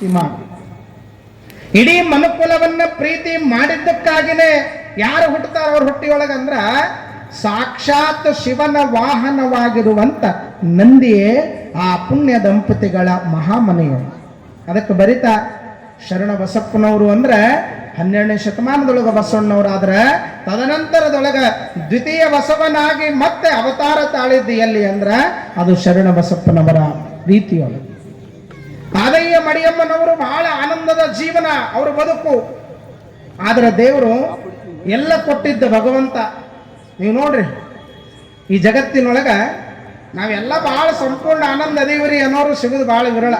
ಈ ಮಾತು ಇಡೀ ಮನುಕುಲವನ್ನ ಪ್ರೀತಿ ಮಾಡಿದ್ದಕ್ಕಾಗಿನೇ ಯಾರು ಹುಟ್ಟುತ್ತಾರ ಅವ್ರ ಹುಟ್ಟಿಯೊಳಗಂದ್ರ ಸಾಕ್ಷಾತ್ ಶಿವನ ವಾಹನವಾಗಿರುವಂತ ನಂದಿಯೇ ಆ ಪುಣ್ಯ ದಂಪತಿಗಳ ಮಹಾಮನೆಯು. ಅದಕ್ಕೆ ಬರಿತಾ ಶರಣ ಬಸಪ್ಪನವರು ಅಂದ್ರೆ 12ನೇ ಶತಮಾನದೊಳಗ ಬಸವಣ್ಣವರಾದ್ರ ತದನಂತರದೊಳಗ ದ್ವಿತೀಯ ಬಸವನಾಗಿ ಮತ್ತೆ ಅವತಾರ ತಾಳಿದ್ದು ಎಲ್ಲಿ ಅಂದ್ರ ಅದು ಶರಣ ಬಸಪ್ಪನವರ ರೀತಿಯೊಳಗೆ. ಆದಯ್ಯ ಮಡಿಯಮ್ಮನವರು ಬಹಳ ಆನಂದದ ಜೀವನ ಅವರ ಬದುಕು. ಆದ್ರೆ ದೇವರು ಎಲ್ಲ ಕೊಟ್ಟಿದ್ದ ಭಗವಂತ. ನೀವು ನೋಡ್ರಿ, ಈ ಜಗತ್ತಿನೊಳಗ ನಾವೆಲ್ಲ ಬಹಳ ಸಂಪೂರ್ಣ ಆನಂದ ಅದೀವ್ರಿ ಅನ್ನೋರು ಸಿಗುದು ಬಹಳ ವಿರಳ.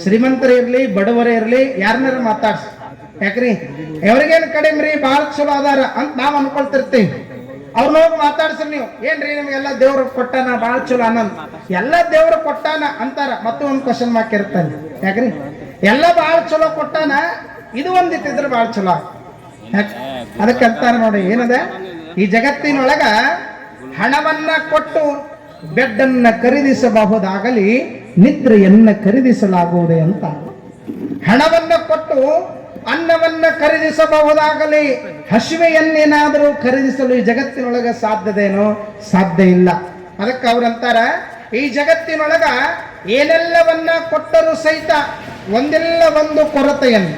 ಶ್ರೀಮಂತರೇ ಇರ್ಲಿ ಬಡವರೇ ಇರ್ಲಿ ಯಾರನ್ನಾರ ಮಾತಾಡ್ಸಿ, ಯಾಕ್ರಿ ಎವ್ರಿಗೇನು ಕಡಿಮೆ ರೀ ಬಹಳ ಚಲೋ ಅದಾರ ಅಂತ ನಾವ್ ಅನ್ಕೊಳ್ತಿರ್ತೀವಿ. ಅವ್ರನ್ನ ಹೋಗಿ ಮಾತಾಡ್ಸ್ರಿ ನೀವು, ಏನ್ರಿ ನಿಮ್ಗೆಲ್ಲ ದೇವ್ರ ಕೊಟ್ಟಾನ ಬಹಳ ಚಲೋ ಆನಂದ, ಎಲ್ಲ ದೇವ್ರ ಕೊಟ್ಟಾನ ಅಂತಾರ. ಮತ್ತೆ ಒಂದು ಕ್ವಶನ್ ಮಾರ್ಕ್ ಇರ್ತಾನೆ, ಯಾಕ್ರಿ ಎಲ್ಲ ಬಹಳ ಚಲೋ ಕೊಟ್ಟಾನ, ಇದು ಒಂದಿಟ್ಟಿದ್ರೆ ಬಹಳ ಚಲೋ. ಅದಕ್ಕೆ ಅಂತಾರ ನೋಡಿ, ಏನದ ಈ ಜಗತ್ತಿನೊಳಗ ಹಣವನ್ನ ಕೊಟ್ಟು ಬೆಡ್ಡನ್ನ ಖರೀದಿಸಬಹುದಾಗಲಿ ನಿದ್ರೆಯನ್ನ ಖರೀದಿಸಲಾಗುವುದೇ ಅಂತ. ಹಣವನ್ನ ಕೊಟ್ಟು ಅನ್ನವನ್ನ ಖರೀದಿಸಬಹುದಾಗಲಿ ಹಸಿವೆಯನ್ನೇನಾದರೂ ಖರೀದಿಸಲು ಈ ಜಗತ್ತಿನೊಳಗ ಸಾಧ್ಯದೇನೋ? ಸಾಧ್ಯ ಇಲ್ಲ. ಅದಕ್ಕೆ ಅವ್ರಂತಾರ, ಈ ಜಗತ್ತಿನೊಳಗ ಏನೆಲ್ಲವನ್ನ ಕೊಟ್ಟರೂ ಸಹಿತ ಒಂದಿಲ್ಲ ಒಂದು ಕೊರತೆಯನ್ನು,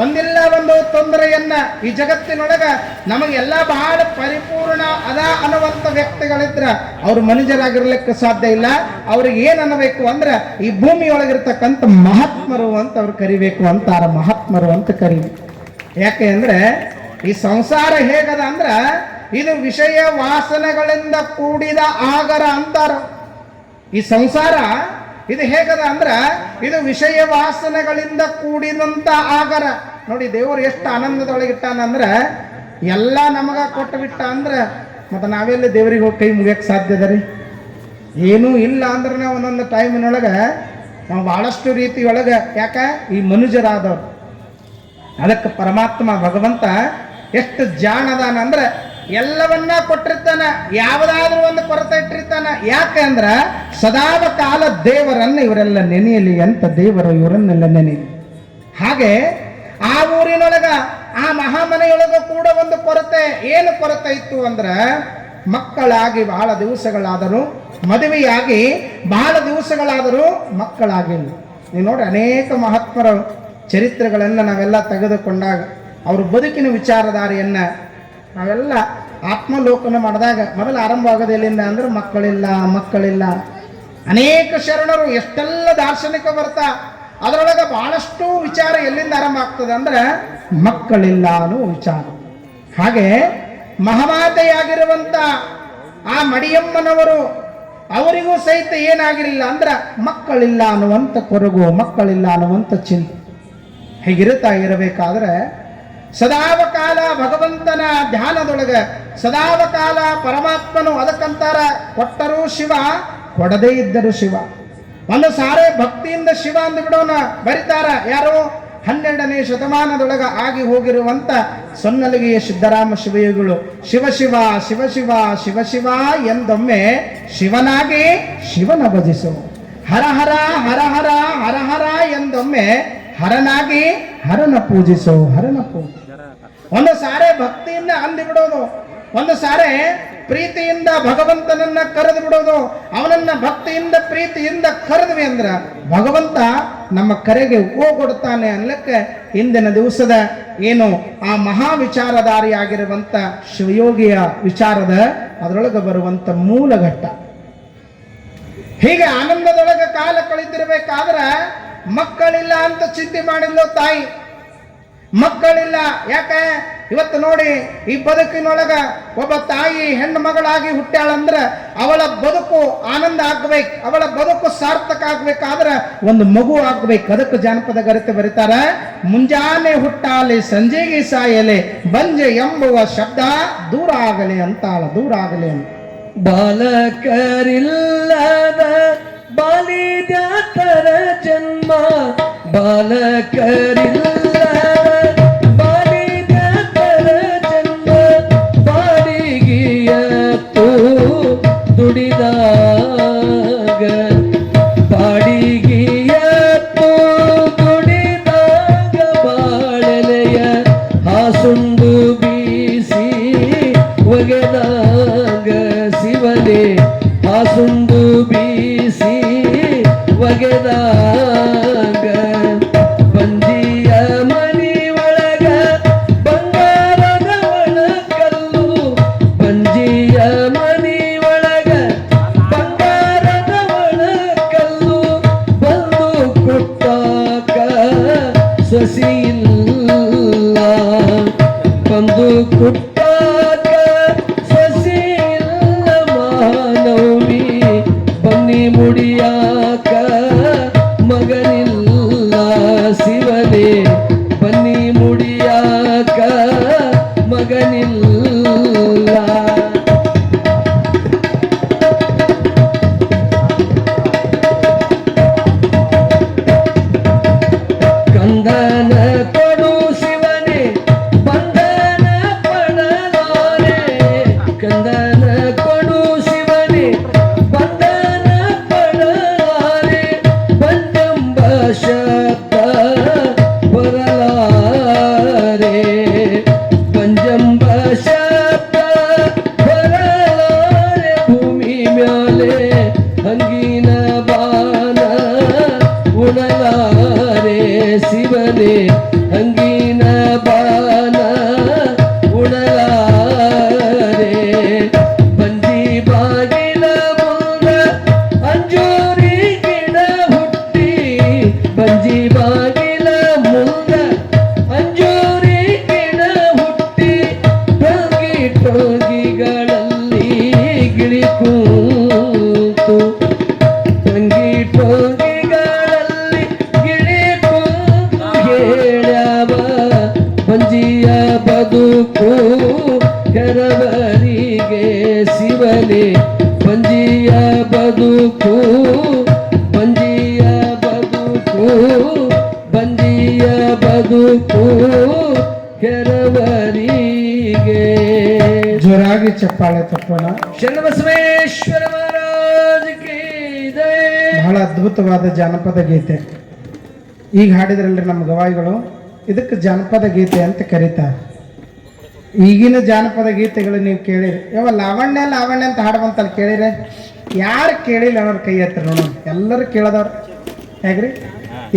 ಒಂದಿಲ್ಲ ಒಂದು ತೊಂದರೆಯನ್ನ ಈ ಜಗತ್ತಿನೊಳಗ ನಮಗೆಲ್ಲ ಬಹಳ ಪರಿಪೂರ್ಣ ಅದ ಅನ್ನುವಂಥ ವ್ಯಕ್ತಿಗಳಿದ್ರ ಅವ್ರು ಮನುಜರಾಗಿರ್ಲಿಕ್ಕೆ ಸಾಧ್ಯ ಇಲ್ಲ. ಅವ್ರಿಗೆ ಏನ್ ಅನ್ನಬೇಕು ಅಂದ್ರೆ ಈ ಭೂಮಿಯೊಳಗಿರ್ತಕ್ಕಂಥ ಮಹಾತ್ಮರು ಅಂತ ಅವ್ರು ಕರಿಬೇಕು ಅಂತಾರ. ಮಹಾತ್ಮರು ಅಂತ ಕರಿಬೇಕು. ಯಾಕೆ ಅಂದ್ರೆ ಈ ಸಂಸಾರ ಹೇಗದ ಅಂದ್ರ ಇದು ವಿಷಯ ವಾಸನೆಗಳಿಂದ ಕೂಡಿದ ಆಗರ ಅಂತಾರ. ಈ ಸಂಸಾರ ಇದು ಹೇಗದ ಅಂದ್ರ ಇದು ವಿಷಯ ವಾಸನೆಗಳಿಂದ ಕೂಡಿದಂತ ಆಗರ. ನೋಡಿ ದೇವರು ಎಷ್ಟು ಆನಂದದೊಳಗಿಟ್ಟಾನ ಅಂದ್ರ ಎಲ್ಲ ನಮಗ ಕೊಟ್ಟು ಬಿಟ್ಟ ಅಂದ್ರ ಮತ್ತೆ ನಾವೆಲ್ಲ ದೇವರಿಗೆ ಹೋಗಿ ಕೈ ಮುಗಿಯಕ್ಕೆ ಸಾಧ್ಯದ ರೀ? ಏನೂ ಇಲ್ಲ ಅಂದ್ರೆ ಒಂದೊಂದು ಟೈಮಿನೊಳಗ ನಾವು ಬಹಳಷ್ಟು ರೀತಿಯೊಳಗ ಯಾಕ ಈ ಮನುಜರಾದವ್ರು. ಅದಕ್ಕೆ ಪರಮಾತ್ಮ ಭಗವಂತ ಎಷ್ಟು ಜಾಣದಾನ ಅಂದ್ರೆ ಎಲ್ಲವನ್ನ ಕೊಟ್ಟಿರ್ತಾನ, ಯಾವುದಾದ್ರೂ ಒಂದು ಕೊರತೆ ಇಟ್ಟಿರ್ತಾನ. ಯಾಕೆ ಅಂದ್ರ ಸದಾವ ಕಾಲ ದೇವರನ್ನ ಇವರೆಲ್ಲ ನೆನೆಯಲಿ ಅಂತ ದೇವರು ಇವರನ್ನೆಲ್ಲ ನೆನೆಯಲಿ. ಹಾಗೆ ಆ ಊರಿನೊಳಗ ಆ ಮಹಾಮನೆಯೊಳಗ ಕೂಡ ಒಂದು ಕೊರತೆ. ಏನು ಕೊರತೆ ಇತ್ತು ಅಂದ್ರ ಮಕ್ಕಳಾಗಿ ಬಹಳ ದಿವಸಗಳಾದರೂ, ಮದುವೆಯಾಗಿ ಬಹಳ ದಿವಸಗಳಾದರೂ ಮಕ್ಕಳಾಗಿಲ್ಲ. ನೀವು ನೋಡಿ, ಅನೇಕ ಮಹಾತ್ಮರ ಚರಿತ್ರೆಗಳನ್ನ ನಾವೆಲ್ಲ ತೆಗೆದುಕೊಂಡಾಗ ಅವ್ರ ಬದುಕಿನ ವಿಚಾರಧಾರೆಯನ್ನ ನಾವೆಲ್ಲ ಆತ್ಮಲೋಕನ ಮಾಡಿದಾಗ ಮೊದಲು ಆರಂಭ ಆಗೋದು ಎಲ್ಲಿಂದ ಅಂದ್ರೆ ಮಕ್ಕಳಿಲ್ಲ ಮಕ್ಕಳಿಲ್ಲ. ಅನೇಕ ಶರಣರು ಎಷ್ಟೆಲ್ಲ ದಾರ್ಶನಿಕ ಬರ್ತಾ ಅದರೊಳಗೆ ಬಹಳಷ್ಟು ವಿಚಾರ ಎಲ್ಲಿಂದ ಆರಂಭ ಆಗ್ತದೆ ಅಂದ್ರೆ ಮಕ್ಕಳಿಲ್ಲ ಅನ್ನೋ ವಿಚಾರ. ಹಾಗೆ ಮಹಾಮಾತೆಯಾಗಿರುವಂತ ಆ ಮಡಿಯಮ್ಮನವರು ಅವರಿಗೂ ಸಹಿತ ಏನಾಗಿರಲಿಲ್ಲ ಅಂದ್ರ ಮಕ್ಕಳಿಲ್ಲ ಅನ್ನುವಂಥ ಕೊರಗು, ಮಕ್ಕಳಿಲ್ಲ ಅನ್ನುವಂಥ ಚಿಂತೆ. ಹೀಗಿರುತ್ತಾ ಇರಬೇಕಾದ್ರೆ ಸದಾವಕಾಲ ಭಗವಂತನ ಧ್ಯಾನದೊಳಗ ಸದಾವಕಾಲ ಪರಮಾತ್ಮನು. ಅದಕ್ಕಂತಾರ ಕೊಟ್ಟರೂ ಶಿವ, ಕೊಡದೇ ಇದ್ದರೂ ಶಿವ. ಒಂದು ಸಾರೆ ಭಕ್ತಿಯಿಂದ ಶಿವ ಅಂದು ಬಿಡೋಣ ಬರಿತಾರ ಯಾರು? 12ನೇ ಶತಮಾನದೊಳಗ ಆಗಿ ಹೋಗಿರುವಂತ ಸೊನ್ನಲಗಿಯ ಸಿದ್ದರಾಮ ಶಿವಯೋಗಿಗಳು. ಶಿವ ಶಿವ ಶಿವ ಶಿವ ಶಿವ ಶಿವ ಎಂದೊಮ್ಮೆ ಶಿವನಾಗಿ ಶಿವನ ಭಜಿಸು, ಹರ ಹರ ಹರ ಹರ ಹರ ಹರ ಎಂದೊಮ್ಮೆ ಹರನಾಗಿ ಹರನ ಪೂಜಿಸು, ಹರನ ಪೂಜೆ. ಒಂದು ಸಾರೆ ಭಕ್ತಿಯಿಂದ ಅಂದು ಬಿಡೋದು, ಒಂದು ಸಾರೆ ಪ್ರೀತಿಯಿಂದ ಭಗವಂತನನ್ನ ಕರೆದು ಬಿಡೋದು. ಅವನನ್ನ ಭಕ್ತಿಯಿಂದ ಪ್ರೀತಿಯಿಂದ ಕರೆದ್ವಿ ಅಂದ್ರ ಭಗವಂತ ನಮ್ಮ ಕರೆಗೆ ಹೋಗೊಡ್ತಾನೆ ಅನ್ಲಕ್ಕೆ ಇಂದಿನ ದಿವಸದ ಏನು ಆ ಮಹಾ ವಿಚಾರಧಾರಿಯಾಗಿರುವಂತ ಶಿವಯೋಗಿಯ ವಿಚಾರದ ಅದರೊಳಗೆ ಬರುವಂತ ಮೂಲ ಘಟ್ಟ. ಹೀಗೆ ಆನಂದದೊಳಗ ಕಾಲ ಕಳೀತಿರ್ಬೇಕಾದ್ರ ಮಕ್ಕಳಿಲ್ಲ ಅಂತ ಚಿಂತೆ ಮಾಡಿದ್ಲು ತಾಯಿ. ಮಕ್ಕಳಿಲ್ಲ ಯಾಕೆ? ಇವತ್ತು ನೋಡಿ, ಈ ಬದುಕಿನೊಳಗ ಒಬ್ಬ ತಾಯಿ ಹೆಣ್ಣು ಮಗಳಾಗಿ ಹುಟ್ಟ್ಯಾಳಂದ್ರ ಅವಳ ಬದುಕು ಆನಂದ ಆಗ್ಬೇಕು, ಅವಳ ಬದುಕು ಸಾರ್ಥಕ ಆಗ್ಬೇಕಾದ್ರ ಒಂದು ಮಗು ಆಗ್ಬೇಕು. ಅದಕ್ಕೆ ಜಾನಪದ ಗರತೆ ಬರೀತಾರ, ಮುಂಜಾನೆ ಹುಟ್ಟಾಲೆ ಸಂಜೆಗೆ ಸಾಯಲೆ ಬಂಜೆ ಎಂಬುವ ಶಬ್ದ ದೂರ ಆಗಲಿ ಅಂತಾಳ, ದೂರ ಆಗಲಿ ಅಂತ. ಬಾಲಕರಿಲ್ಲದ ಬಾಲಿದ್ಯಾತರ ಜನ್ಮ, ಬಾಲಕರಿಲ್ಲ ಬಾಲಿದ್ಯಾತರ ಜನ್ಮ, ಬಾಡಿಗೆಯತ್ತು ದುಡಿದಾಗ, ಬಾಡಿಗೆಯತ್ತು ದುಡಿದಾಗ ಹಸಿ ಇಲ್ಲ ಬಂದು ಕುಟ್ಟಾಕ ಸಸಿ ಇಲ್ಲ ಮಾನವಿ ಬನ್ನಿ ಮುಡಿಯಾಕ ಮಗನಿಲ್ಲ ಶಿವನೇ ಬನ್ನಿ ಮುಡಿಯಾಕ ಮಗನಿಲ್ಲ ಕಂದನ ಕೊಡು ಶಿವನೇ ಬಂಧನ ಪಡಲಾರೆ ಕಂದನ ಕೊಡು ಶಿವನೇ ಬಂಧನ ಪಡಲಾರೆ ಬಂದೆಂಬ ಶಬ್ದ ಬರಲಾರೆ ಬಂಜಂಬ ಶಬ್ದ ಬರಲಾರೆ ಭೂಮಿ ಮ್ಯಾಲೆ ಹಂಗಿನ ಬಾನ ಉಣಲಾರೆ ಶಿವನೇ ಹಂಗಿನ ಬಾನ ಉಣಲಾರೆ ಬಂಜಿ ಬಾಗಿಲ ಮುಂದ ಅಂಜೂರಿ ಗಿಡ ಹುಟ್ಟಿ ಬಂಜಿ ಬಾಗಿಲ ಮುಂದ ಅಂಜೂರಿ ಗಿಡ ಹುಟ್ಟಿ ಟೊಂಗಿ ಟೊಂಗಿಗಳಲ್ಲಿ ಗಿಳಿ ಕೂತು ಟೊಂಗಿ ಟೊಂಗಿಗಳಲ್ಲಿ ಗಿಳಿ ಕೂತು ಹೇಳ್ಯಾವ ಬಂಜಿಯ ಬದುಕು ಕೆರವರಿಗೆ ಶಿವನೇ ಬಂಜಿಯ ಬದುಕು ಬಂಜಿಯ ಬದುಕು ಬಂಜಿಯ ಬದುಕು ಕೆರವರಿಗೆ ಜೋರಾಗಿ ಚಪ್ಪಾಳೆ ತಪ್ಪೋಣ. ಶರಣಬಸವೇಶ್ವರ ಮಹಾರಾಜ್ ಕಿ ಜೈ. ಬಹಳ ಅದ್ಭುತವಾದ ಜಾನಪದ ಗೀತೆ. ಈಗ ಹಾಡಿದ್ರಲ್ರಿ ನಮ್ಮ ಗವಾಯಿಗಳು, ಇದಕ್ಕೆ ಜಾನಪದ ಗೀತೆ ಅಂತ ಕರೀತಾರೆ. ಈಗಿನ ಜಾನಪದ ಗೀತೆಗಳು ನೀವು ಕೇಳಿರಿ, ಯಾವ ಲಾವಣ್ಯ ಲಾವಣ್ಯ ಅಂತ ಹಾಡುವಂತಲ್ಲಿ ಕೇಳಿರಿ? ಯಾರು ಕೇಳಿಲ್ಲ ಅವ್ರ ಕೈ ಹತ್ರ ನೋಡೋಣ. ಎಲ್ಲರೂ ಕೇಳದವ್ರು ಹೇಗ್ರಿ?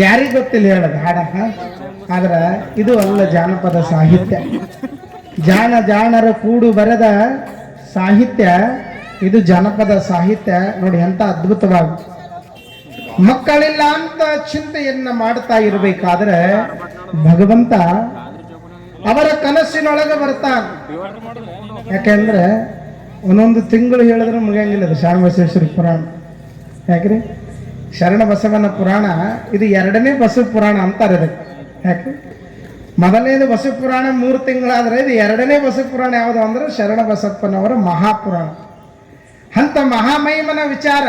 ಯಾರಿಗೆ ಗೊತ್ತಿಲ್ಲ ಹೇಳೋದು ಹಾಡ. ಆದ್ರೆ ಇದು ಅಲ್ಲ ಜಾನಪದ ಸಾಹಿತ್ಯ. ಜಾಣರು ಕೂಡು ಬರೆದ ಸಾಹಿತ್ಯ ಇದು ಜಾನಪದ ಸಾಹಿತ್ಯ. ನೋಡಿ ಎಂತ ಅದ್ಭುತವಾಗಿ ಮಕ್ಕಳಿಲ್ಲ ಅಂತ ಚಿಂತೆಯನ್ನ ಮಾಡ್ತಾ ಇರಬೇಕಾದ್ರೆ ಭಗವಂತ ಅವರ ಕನಸಿನೊಳಗೆ ಬರ್ತಾನೆ. ಯಾಕೆಂದ್ರೆ ಒಂದೊಂದು ತಿಂಗಳು ಹೇಳಿದ್ರೆ ಮುಗಿಯಂಗಿಲ್ಲ ಅದು ಶರಣ ಬಸವೇಶ್ವರ ಪುರಾಣ. ಯಾಕ್ರಿ? ಶರಣ ಬಸವನ ಪುರಾಣ ಇದು ಎರಡನೇ ಬಸವ ಪುರಾಣ ಅಂತಾರೆ ಇದಕ್ಕೆ. ಯಾಕೆ? ಮೊದಲನೇದು ಬಸವ ಪುರಾಣ 3 ತಿಂಗಳಾದ್ರೆ ಇದು ಎರಡನೇ ಬಸವ ಪುರಾಣ ಯಾವುದು ಅಂದ್ರೆ ಶರಣ ಬಸಪ್ಪನವರ ಮಹಾಪುರಾಣ. ಅಂತ ಮಹಾಮಹಿಮನ ವಿಚಾರ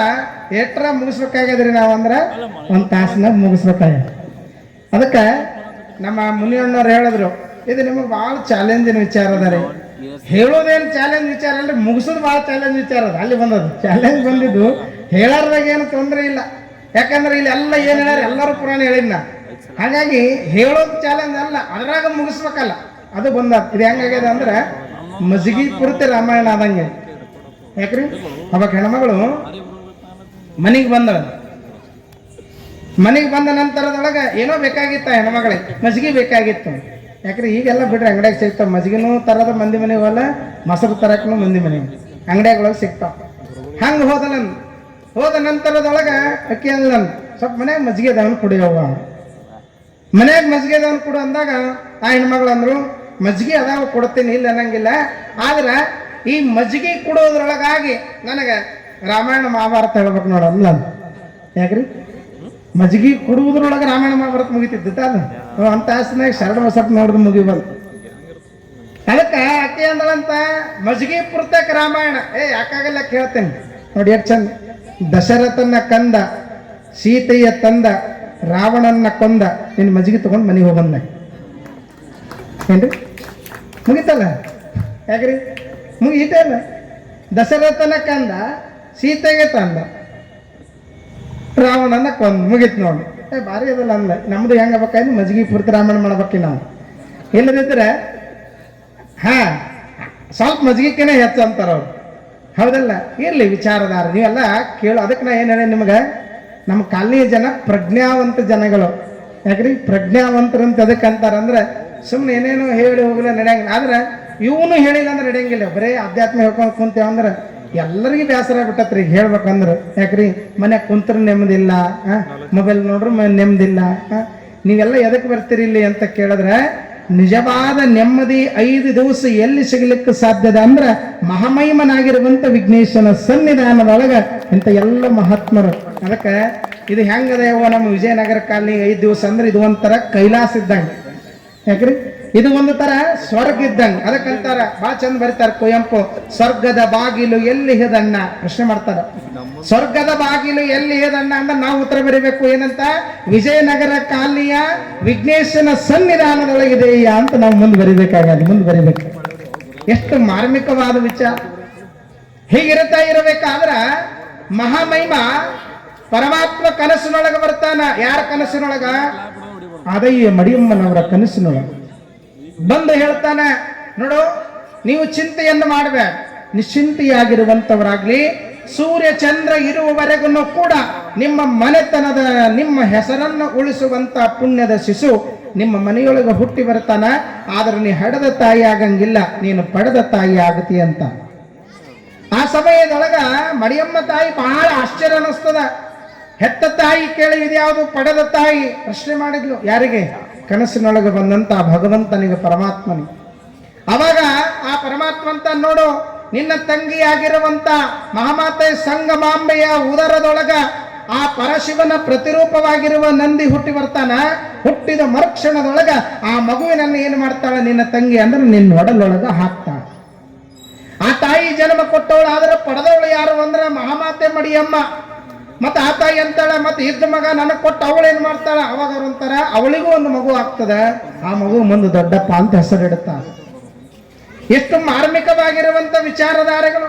ಎಟ್ರ ಮುಗಿಸ್ಬೇಕಾಗ್ಯದ್ರಿ ನಾವು ಅಂದ್ರೆ 1 ತಾಸಿನಾಗ ಮುಗಿಸ್ಬೇಕಾಗ್ಯದ. ಅದಕ್ಕೆ ನಮ್ಮ ಮುನಿಯಣ್ಣವ್ರು ಹೇಳಿದ್ರು, ಇದು ನಿಮಗೆ ಭಾಳ ಚಾಲೆಂಜಿನ ವಿಚಾರ ಅದ ರೀ. ಹೇಳೋದೇನು ಚಾಲೆಂಜ್ ವಿಚಾರ ಅಲ್ರಿ, ಮುಗಿಸೋದು ಭಾಳ ಚಾಲೆಂಜ್ ವಿಚಾರ ಅದ. ಅಲ್ಲಿ ಬಂದದ್ದು ಚಾಲೆಂಜ್ ಬಂದಿದ್ದು ಹೇಳಾರ್ದಾಗ ಏನು ತೊಂದರೆ ಇಲ್ಲ. ಯಾಕಂದ್ರೆ ಇಲ್ಲಿ ಎಲ್ಲ ಏನು ಹೇಳ್ಯಾರ ಎಲ್ಲರೂ ಪುರಾಣ ಹೇಳಿದ್ನ. ಹಾಗಾಗಿ ಹೇಳೋದು ಚಾಲೆಂಜ್ ಅಲ್ಲ, ಅದ್ರಾಗ ಮುಗಿಸ್ಬೇಕಲ್ಲ, ಅದು ಬಂದ. ಇದು ಹೆಂಗಾಗ್ಯದ ಅಂದ್ರೆ ಮಜ್ಗಿ ಪೂರ್ತಿ ರಾಮಾಯಣ ಆದಂಗೆ. ಯಾಕ್ರಿ? ಅವಾಗ ಹೆಣ್ಮಗಳು ಮನೆಗೆ ಬಂದಳ. ಮನೆಗೆ ಬಂದ ನಂತರದೊಳಗೆ ಏನೋ ಬೇಕಾಗಿತ್ತ ಹೆಣ್ಮಗಳಿಗೆ, ಮಜ್ಗಿ ಬೇಕಾಗಿತ್ತು. ಯಾಕ್ರಿ? ಈಗೆಲ್ಲ ಬಿಡ್ರಿ ಅಂಗಡಿಯಾಗ ಸಿಗ್ತಾವ ಮಜ್ಗಿನೂ ತರದ ಮಂದಿ ಮನೆಗೆ ಹೋಗಲ್ಲ, ಮೊಸರು ತರಕನು ಮಂದಿ ಮನೆಗೆ ಅಂಗಡಿಯಾಗೊಳಗೆ ಸಿಗ್ತಾವ. ಹಂಗೆ ಹೋದ ನಂತರದೊಳಗೆ ಅಕ್ಕಿ ಅಂದ್ಲ, ಸ್ವಲ್ಪ ಮನ್ಯಾಗ ಮಜ್ಜಿಗೆ ಅದಾವನ್ ಕುಡಿಯವ್ವ. ಮನ್ಯಾಗ ಮಜ್ಜಿಗೆ ಅದಾವನ್ ಕೊಡು ಅಂದಾಗ ಆ ಹೆಣ್ಮಗಳು ಅಂದ್ರು, ಮಜ್ಜಿಗೆ ಅದಾವ ಕೊಡ್ತೀನಿ, ಇಲ್ಲ ಅನ್ನಂಗಿಲ್ಲ. ಆದ್ರೆ ಈ ಮಜ್ಜಿಗೆ ಕೊಡೋದ್ರೊಳಗಾಗಿ ನನಗೆ ರಾಮಾಯಣ ಮಹಾಭಾರತ ಹೇಳ್ಬೇಕು ನೋಡಲ್ಲ. ಯಾಕ್ರಿ? ಮಜ್ಜಿಗೆ ಕುಡುವುದ್ರೊಳಗೆ ರಾಮಾಯಣ ಮಹಾಭಾರತ ಮುಗಿತಿದ್ದ ಅದು. ಅಂತ ಆಸನಾಗ ಶರಣ ಬಸಪ್ಪ ನೋಡಿದ್ ಮುಗಿಬಂದು. ಅದಕ್ಕೆ ಅಕ್ಕಿ ಅಂದಳಂತ ಮಜ್ಜಿಗೆ ಪುರ್ತಕ ರಾಮಾಯಣ. ಯಾಕಾಗಲ್ಲ ಕೇಳ್ತೇನೆ ನೋಡಿ ಎಷ್ಟು ಚಂದ. ದಶರಥನ ಕಂದ, ಸೀತೆಯ ತಂದ, ರಾವಣನ್ನ ಕೊಂದ, ನಿನ್ನ ಮಜ್ಜಿಗೆ ತಗೊಂಡು ಮನೆಗೆ ಹೋಗಂದ. ಏನ್ರಿ? ಮುಗಿತಲ್ಲ? ಯಾಕ್ರಿ? ಮುಗಿತಲ್ಲ. ದಶರಥನ ಕಂದ, ಸೀತೆಗೆ ತಂದ, ರಾವಣನ ಕೊಂದ, ಮುಗೀತು ನೋಡಿ. ಭಾರಿ ಅದಲ್ಲ ಅಂದ. ನಮ್ದು ಹೆಂಗ ಬೇಕಾಯ್ತು ಮಜ್ಜಿಗೆ ಪೂರ್ತಿ ರಾಮಾಯಣ ಮಾಡ್ಬೇಕಿ ನಾವು. ಇಲ್ಲದಿದ್ರೆ ಸ್ವಲ್ಪ ಮಜ್ಜಿಗೆನೇ ಹೆಚ್ಚು ಅಂತಾರ ಅವ್ರು. ಹೌದಲ್ಲ? ಇರ್ಲಿ ವಿಚಾರದಾರ ನೀವೆಲ್ಲ ಕೇಳು. ಅದಕ್ಕೆ ನಾ ಏನು ಹೇಳಿ ನಿಮ್ಗೆ, ನಮ್ಮ ಕಾಲನಿಯ ಜನ ಪ್ರಜ್ಞಾವಂತ ಜನಗಳು. ಯಾಕ್ರಿ? ಪ್ರಜ್ಞಾವಂತರಂತ ಅದಕ್ಕೆ ಅಂತಾರಂದ್ರೆ ಸುಮ್ಮನೆ ಏನೇನೋ ಹೇಳಿ ಹೋಗಲ್ಲ ನಡೆಯಂಗಿಲ್ಲ. ಆದ್ರೆ ಇವನು ಹೇಳಿಲ್ಲ ಅಂದ್ರೆ ನಡೆಯಂಗಿಲ್ಲ. ಬರೀ ಅಧ್ಯಾತ್ಮ ಹೇಳ್ಕೊಂಡು ಕುಂತೇವ ಅಂದ್ರೆ ಎಲ್ಲರಿಗೂ ಬೇಸರ ಬಿಟ್ಟತ್ರಿ ಹೇಳ್ಬೇಕಂದ್ರೆ. ಯಾಕ್ರಿ? ಮನ್ಯಾಗ ಕುಂತ್ರ ನೆಮ್ಮದಿಲ್ಲ, ಮೊಬೈಲ್ ನೋಡ್ರಿ ನೆಮ್ಮದಿಲ್ಲ, ನೀವೆಲ್ಲ ಎದಕ್ಕೆ ಬರ್ತೀರಿ ಇಲ್ಲಿ ಅಂತ ಕೇಳಿದ್ರೆ, ನಿಜವಾದ ನೆಮ್ಮದಿ 5 ದಿವಸ ಎಲ್ಲಿ ಸಿಗಲಿಕ್ಕೆ ಸಾಧ್ಯದ ಅಂದ್ರೆ ಮಹಾಮಹಿಮನಾಗಿರುವಂತ ವಿಘ್ನೇಶನ ಸನ್ನಿಧಾನದೊಳಗ ಇಂಥ ಎಲ್ಲ ಮಹಾತ್ಮರು. ಅದಕ್ಕೆ ಇದು ಹೆಂಗದ ನಮ್ಮ ವಿಜಯನಗರ ಕಾಲನಿ 5 ದಿವಸ ಅಂದ್ರೆ ಇದು ಒಂಥರ ಕೈಲಾಸ ಇದ್ದಂಗೆ. ಯಾಕ್ರಿ ಇದು ಒಂದು ತರ ಸ್ವರ್ಗ ಇದ್ದಂಗೆ. ಅದಕ್ಕಂತಾರ ಬಹಳ ಚಂದ ಬರೀತಾರ ಕುವೆಂಪು, ಸ್ವರ್ಗದ ಬಾಗಿಲು ಎಲ್ಲಿ ಹೇದಣ್ಣ ಪ್ರಶ್ನೆ ಮಾಡ್ತಾರ. ಸ್ವರ್ಗದ ಬಾಗಿಲು ಎಲ್ಲಿ ಹೇದಣ್ಣ ಅಂದ್ರೆ ನಾವು ಉತ್ತರ ಬರೀಬೇಕು ಏನಂತ, ವಿಜಯನಗರ ಕಾಲನಿಯ ವಿಘ್ನೇಶನ ಸನ್ನಿಧಾನದೊಳಗಿದೆಯಾ ಅಂತ ನಾವು ಮುಂದೆ ಬರಿಬೇಕು. ಎಷ್ಟು ಮಾರ್ಮಿಕವಾದ ವಿಚಾರ. ಹೀಗಿರುತ್ತಾ ಇರಬೇಕಾದ್ರ ಮಹಾಮಹಿಮ ಪರಮಾತ್ಮ ಕನಸಿನೊಳಗ ಬರ್ತಾನ. ಯಾರ ಕನಸಿನೊಳಗ? ಅದಯ್ಯ ಮಡಿಯಮ್ಮನವರ ಕನಸಿನೊಳಗ ಬಂದು ಹೇಳ್ತಾನೆ, ನೋಡು ನೀವು ಚಿಂತೆಯನ್ನು ಮಾಡಬೇಡ, ನಿಶ್ಚಿಂತೆಯಾಗಿರುವಂತವರಾಗ್ಲಿ. ಸೂರ್ಯ ಚಂದ್ರ ಇರುವವರೆಗೂ ಕೂಡ ನಿಮ್ಮ ಮನೆತನದ ನಿಮ್ಮ ಹೆಸರನ್ನು ಉಳಿಸುವಂತ ಪುಣ್ಯದ ಶಿಶು ನಿಮ್ಮ ಮನೆಯೊಳಗೆ ಹುಟ್ಟಿ ಬರ್ತಾನ. ಆದ್ರೆ ನೀ ಹಡದ ತಾಯಿ ಆಗಂಗಿಲ್ಲ, ನೀನು ಪಡೆದ ತಾಯಿ ಆಗತಿ ಅಂತ. ಆ ಸಮಯದೊಳಗ ಮಡಿಯಮ್ಮ ತಾಯಿ ಬಹಳ ಆಶ್ಚರ್ಯ ಅನಿಸ್ತದ. ಹೆತ್ತ ತಾಯಿ ಕೇಳಿ ಇದ್ಯಾವುದು ಪಡೆದ ತಾಯಿ ಪ್ರಶ್ನೆ ಮಾಡಿದ್ಲು. ಯಾರಿಗೆ? ಕನಸಿನೊಳಗೆ ಬಂದಂತ ಭಗವಂತನಿಗೆ, ಪರಮಾತ್ಮನಿಗೆ. ಅವಾಗ ಆ ಪರಮಾತ್ಮ ಅಂತ, ನೋಡು ನಿನ್ನ ತಂಗಿಯಾಗಿರುವಂತ ಮಹಾಮಾತೆ ಸಂಗಮಾಂಬೆಯ ಉದರದೊಳಗ ಆ ಪರಶಿವನ ಪ್ರತಿರೂಪವಾಗಿರುವ ನಂದಿ ಹುಟ್ಟಿ ಬರ್ತಾನ. ಹುಟ್ಟಿದ ಮರುಕ್ಷಣದೊಳಗ ಆ ಮಗುವಿನನ್ನು ಏನು ಮಾಡ್ತಾಳ ನಿನ್ನ ತಂಗಿ ಅಂದ್ರೆ ನಿನ್ನ ಒಡಲೊಳಗ ಹಾಕ್ತಾಳ. ಆ ತಾಯಿ ಜನ್ಮ ಕೊಟ್ಟವಳು, ಆದ್ರೆ ಪಡೆದವಳು ಯಾರು ಅಂದ್ರೆ ಮಹಾಮಾತೆ ಮಡಿಯಮ್ಮ. ಮತ್ತೆ ಆ ತಾಯಿ ಅಂತಾಳ, ಮತ್ತೆ ಇದ್ದ ಮಗ ನನಗೆ ಕೊಟ್ಟು ಅವಳೇನ್ ಮಾಡ್ತಾಳ? ಅವಾಗ ಅವ್ರಂತಾರ ಅವಳಿಗೂ ಒಂದು ಮಗು ಆಗ್ತದೆ, ಆ ಮಗು ಮುಂದೆ ದೊಡ್ಡಪ್ಪ ಅಂತ ಹೆಸರಿಡುತ್ತಾಳೆ. ಎಷ್ಟು ಮಾರ್ಮಿಕವಾಗಿರುವಂತ ವಿಚಾರಧಾರೆಗಳು.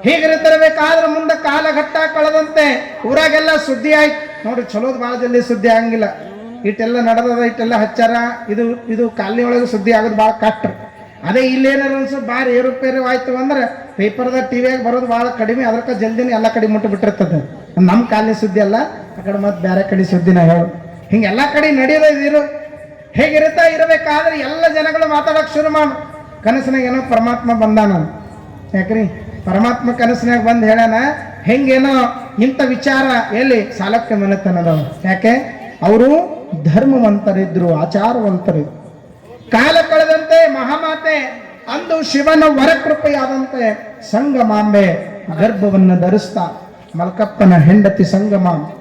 ಹೀಗಿರ್ತಿರ್ಬೇಕಾದ್ರೆ ಮುಂದೆ ಕಾಲಘಟ್ಟ ಕಳೆದಂತೆ ಊರಾಗೆಲ್ಲ ಸುದ್ದಿ ಆಯ್ತು. ನೋಡ್ರಿ, ಚಲೋದ್ ಭಾಳ ಜಲ್ದಿ ಸುದ್ದಿ ಆಗಂಗಿಲ್ಲ. ಇಟ್ಟೆಲ್ಲ ನಡೆದದ, ಇಟ್ಟೆಲ್ಲ ಹಚ್ಚಾರ. ಇದು ಕಾಲನಿ ಒಳಗೆ ಸುದ್ದಿ ಆಗೋದು ಭಾಳ ಕಷ್ಟ. ಅದೇ ಇಲ್ಲೇನಾರು ಅನ್ಸು ಭಾಳ ಏರುಪೇರು ಆಯ್ತು ಅಂದ್ರೆ ಪೇಪರ್ದಾಗ ಟಿವಿಯಾಗ ಬರೋದು ಭಾಳ ಕಡಿಮೆ. ಅದಕ್ಕೆ ಜಲ್ದಿನ ಎಲ್ಲ ಕಡೆ ಮುಟ್ಟು ಬಿಟ್ಟಿರ್ತದೆ. ನಮ್ಮ ಕಾಲನಿ ಸುದ್ದಿ ಅಲ್ಲ, ಆ ಕಡೆ ಮತ್ತೆ ಬೇರೆ ಕಡೆ ಸುದ್ದಿನ ಹೇಳು. ಹಿಂಗೆ ಎಲ್ಲ ಕಡೆ ನಡೆಯೋದಿರು. ಹೇಗಿರುತ್ತಾ ಇರಬೇಕಾದ್ರೆ ಎಲ್ಲ ಜನಗಳು ಮಾತಾಡೋಕೆ ಶುರು ಮಾಡು. ಕನಸಿನಾಗ ಏನೋ ಪರಮಾತ್ಮ ಬಂದಾನ. ಯಾಕ್ರಿ ಪರಮಾತ್ಮ ಕನಸಿನಾಗ ಬಂದು ಹೇಳ್ಯಾನ, ಹೆಂಗೇನೋ ಇಂಥ ವಿಚಾರ ಎಲ್ಲಿ ಸಾಲಕ್ಕೆ ಮನೆತನದವ. ಯಾಕೆ? ಅವರು ಧರ್ಮವಂತರಿದ್ರು, ಆಚಾರವಂತರಿದ್ರು. ಕಾಲ ಕಳೆದಂತೆ ಮಹಾಮಾತೆ ಅಂದು ಶಿವನ ವರಕೃಪೆಯಾದಂತೆ ಸಂಗಮಾಂಬೆ ಗರ್ಭವನ್ನು ಧರಿಸ್ತಾ. ಮಲ್ಕಪ್ಪನ ಹೆಂಡತಿ ಸಂಗಮಾಂಬೆ,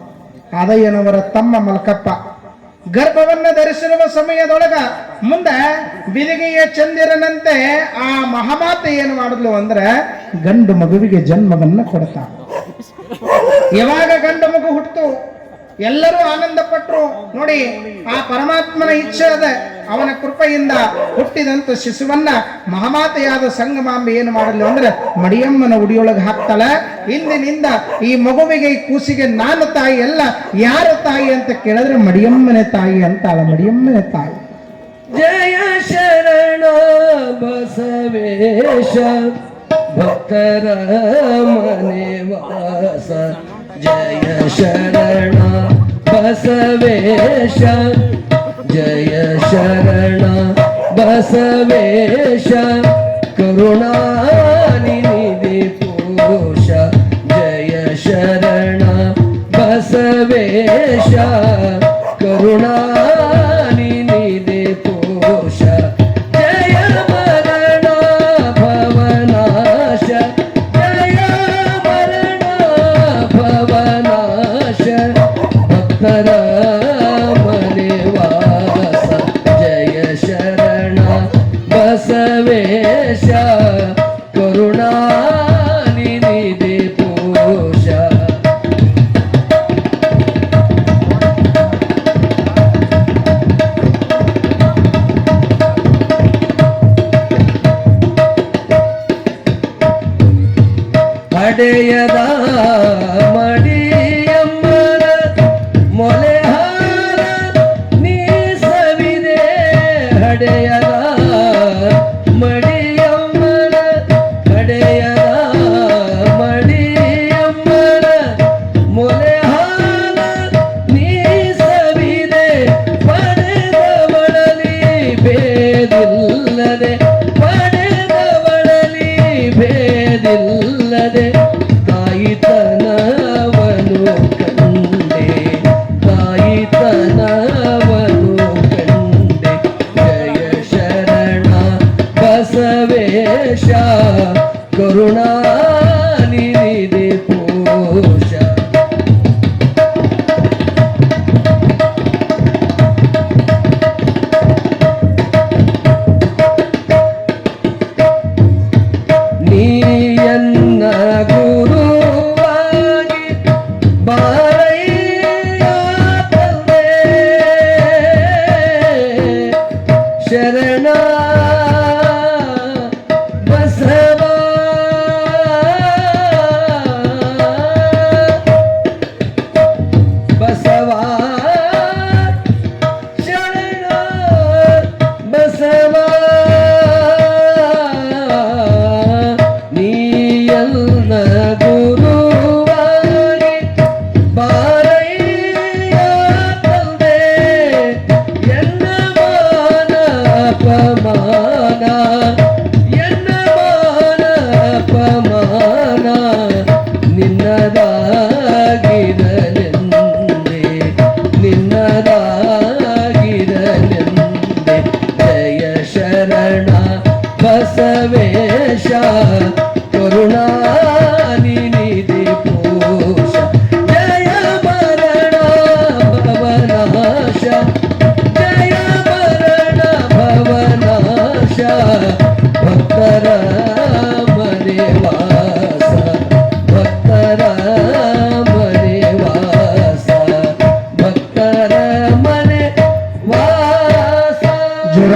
ಆದಯ್ಯನವರ ತಮ್ಮ ಮಲ್ಕಪ್ಪ ಗರ್ಭವನ್ನ ಧರಿಸಿರುವ ಸಮಯದೊಳಗ ಮುಂದೆ ಬಿದಿಗೆಯ ಚಂದಿರನಂತೆ ಆ ಮಹಾಮಾತೆ ಏನು ಮಾಡಿದ್ಲು ಅಂದ್ರೆ ಗಂಡು ಮಗುವಿಗೆ ಜನ್ಮವನ್ನ ಕೊಡ್ತಾ. ಯಾವಾಗ ಗಂಡು ಮಗು ಹುಟ್ಟಿತು ಎಲ್ಲರೂ ಆನಂದ ಪಟ್ರು. ನೋಡಿ, ಆ ಪರಮಾತ್ಮನ ಇಚ್ಛೆ ಅದ, ಅವನ ಕೃಪೆಯಿಂದ ಹುಟ್ಟಿದಂತ ಶಿಶುವನ್ನ ಮಹಾಮಾತೆಯಾದ ಸಂಗಮಾಂಬೆ ಏನು ಮಾಡಲು ಅಂದ್ರೆ ಮಡಿಯಮ್ಮನ ಉಡಿಯೊಳಗೆ ಹಾಕ್ತಾಳ. ಇಂದಿನಿಂದ ಈ ಮಗುವಿಗೆ, ಈ ಕೂಸಿಗೆ ನಾನು ತಾಯಿ ಅಲ್ಲ, ಯಾರು ತಾಯಿ ಅಂತ ಕೇಳಿದ್ರೆ ಮಡಿಯಮ್ಮನೆ ತಾಯಿ ಅಂತಾಳ. ಮಡಿಯಮ್ಮನೆ ತಾಯಿ. ಜಯ ಶರಣ ಬಸವೇಶ ಭಕ್ತರ ಮನೆವಾಸ. ಜಯ ಶರಣ ಬಸವೇಶ, ಜಯ ಶರಣ ಬಸವೇಶ, ಕರುಣಾನಿಧಿ ಪುರುಷ. ಜಯ ಶರಣ ಬಸವೇಶ, ಕರುಣಾನಿಧಿ ಪುರುಷ. ಜಯ ಮರಣ ಭವನಾಶ, ಜಯ ಮರಣ ಭವನಾಶ, ಭಕ್ತರ ಮನೆವಾಸ. ಜಯ ಶರಣ ಬಸವೇಶ, ಕರುಣಾನಿಧಿ ಪುರುಷ. ಹಡೆಯದ ಮಡಿಯಮ್ಮನ ಮೊಲೆಹಾರ ನೀಸವಿದೆ. ಹಡೆಯದ ಮಡಿಯಮ್ಮನ, ಹಡೆಯದ ಮಡಿಯಮ್ಮನ ಮೊಲೆಹಾರ ನೀಸವಿದೆ. ಪಡೆದವಳಲಿ ಭೇದಿಲ್ಲದೆ, ಪಡೆದವಳಲಿ ಭೇದಿಲ್ಲದೆ, ತಾಯಿ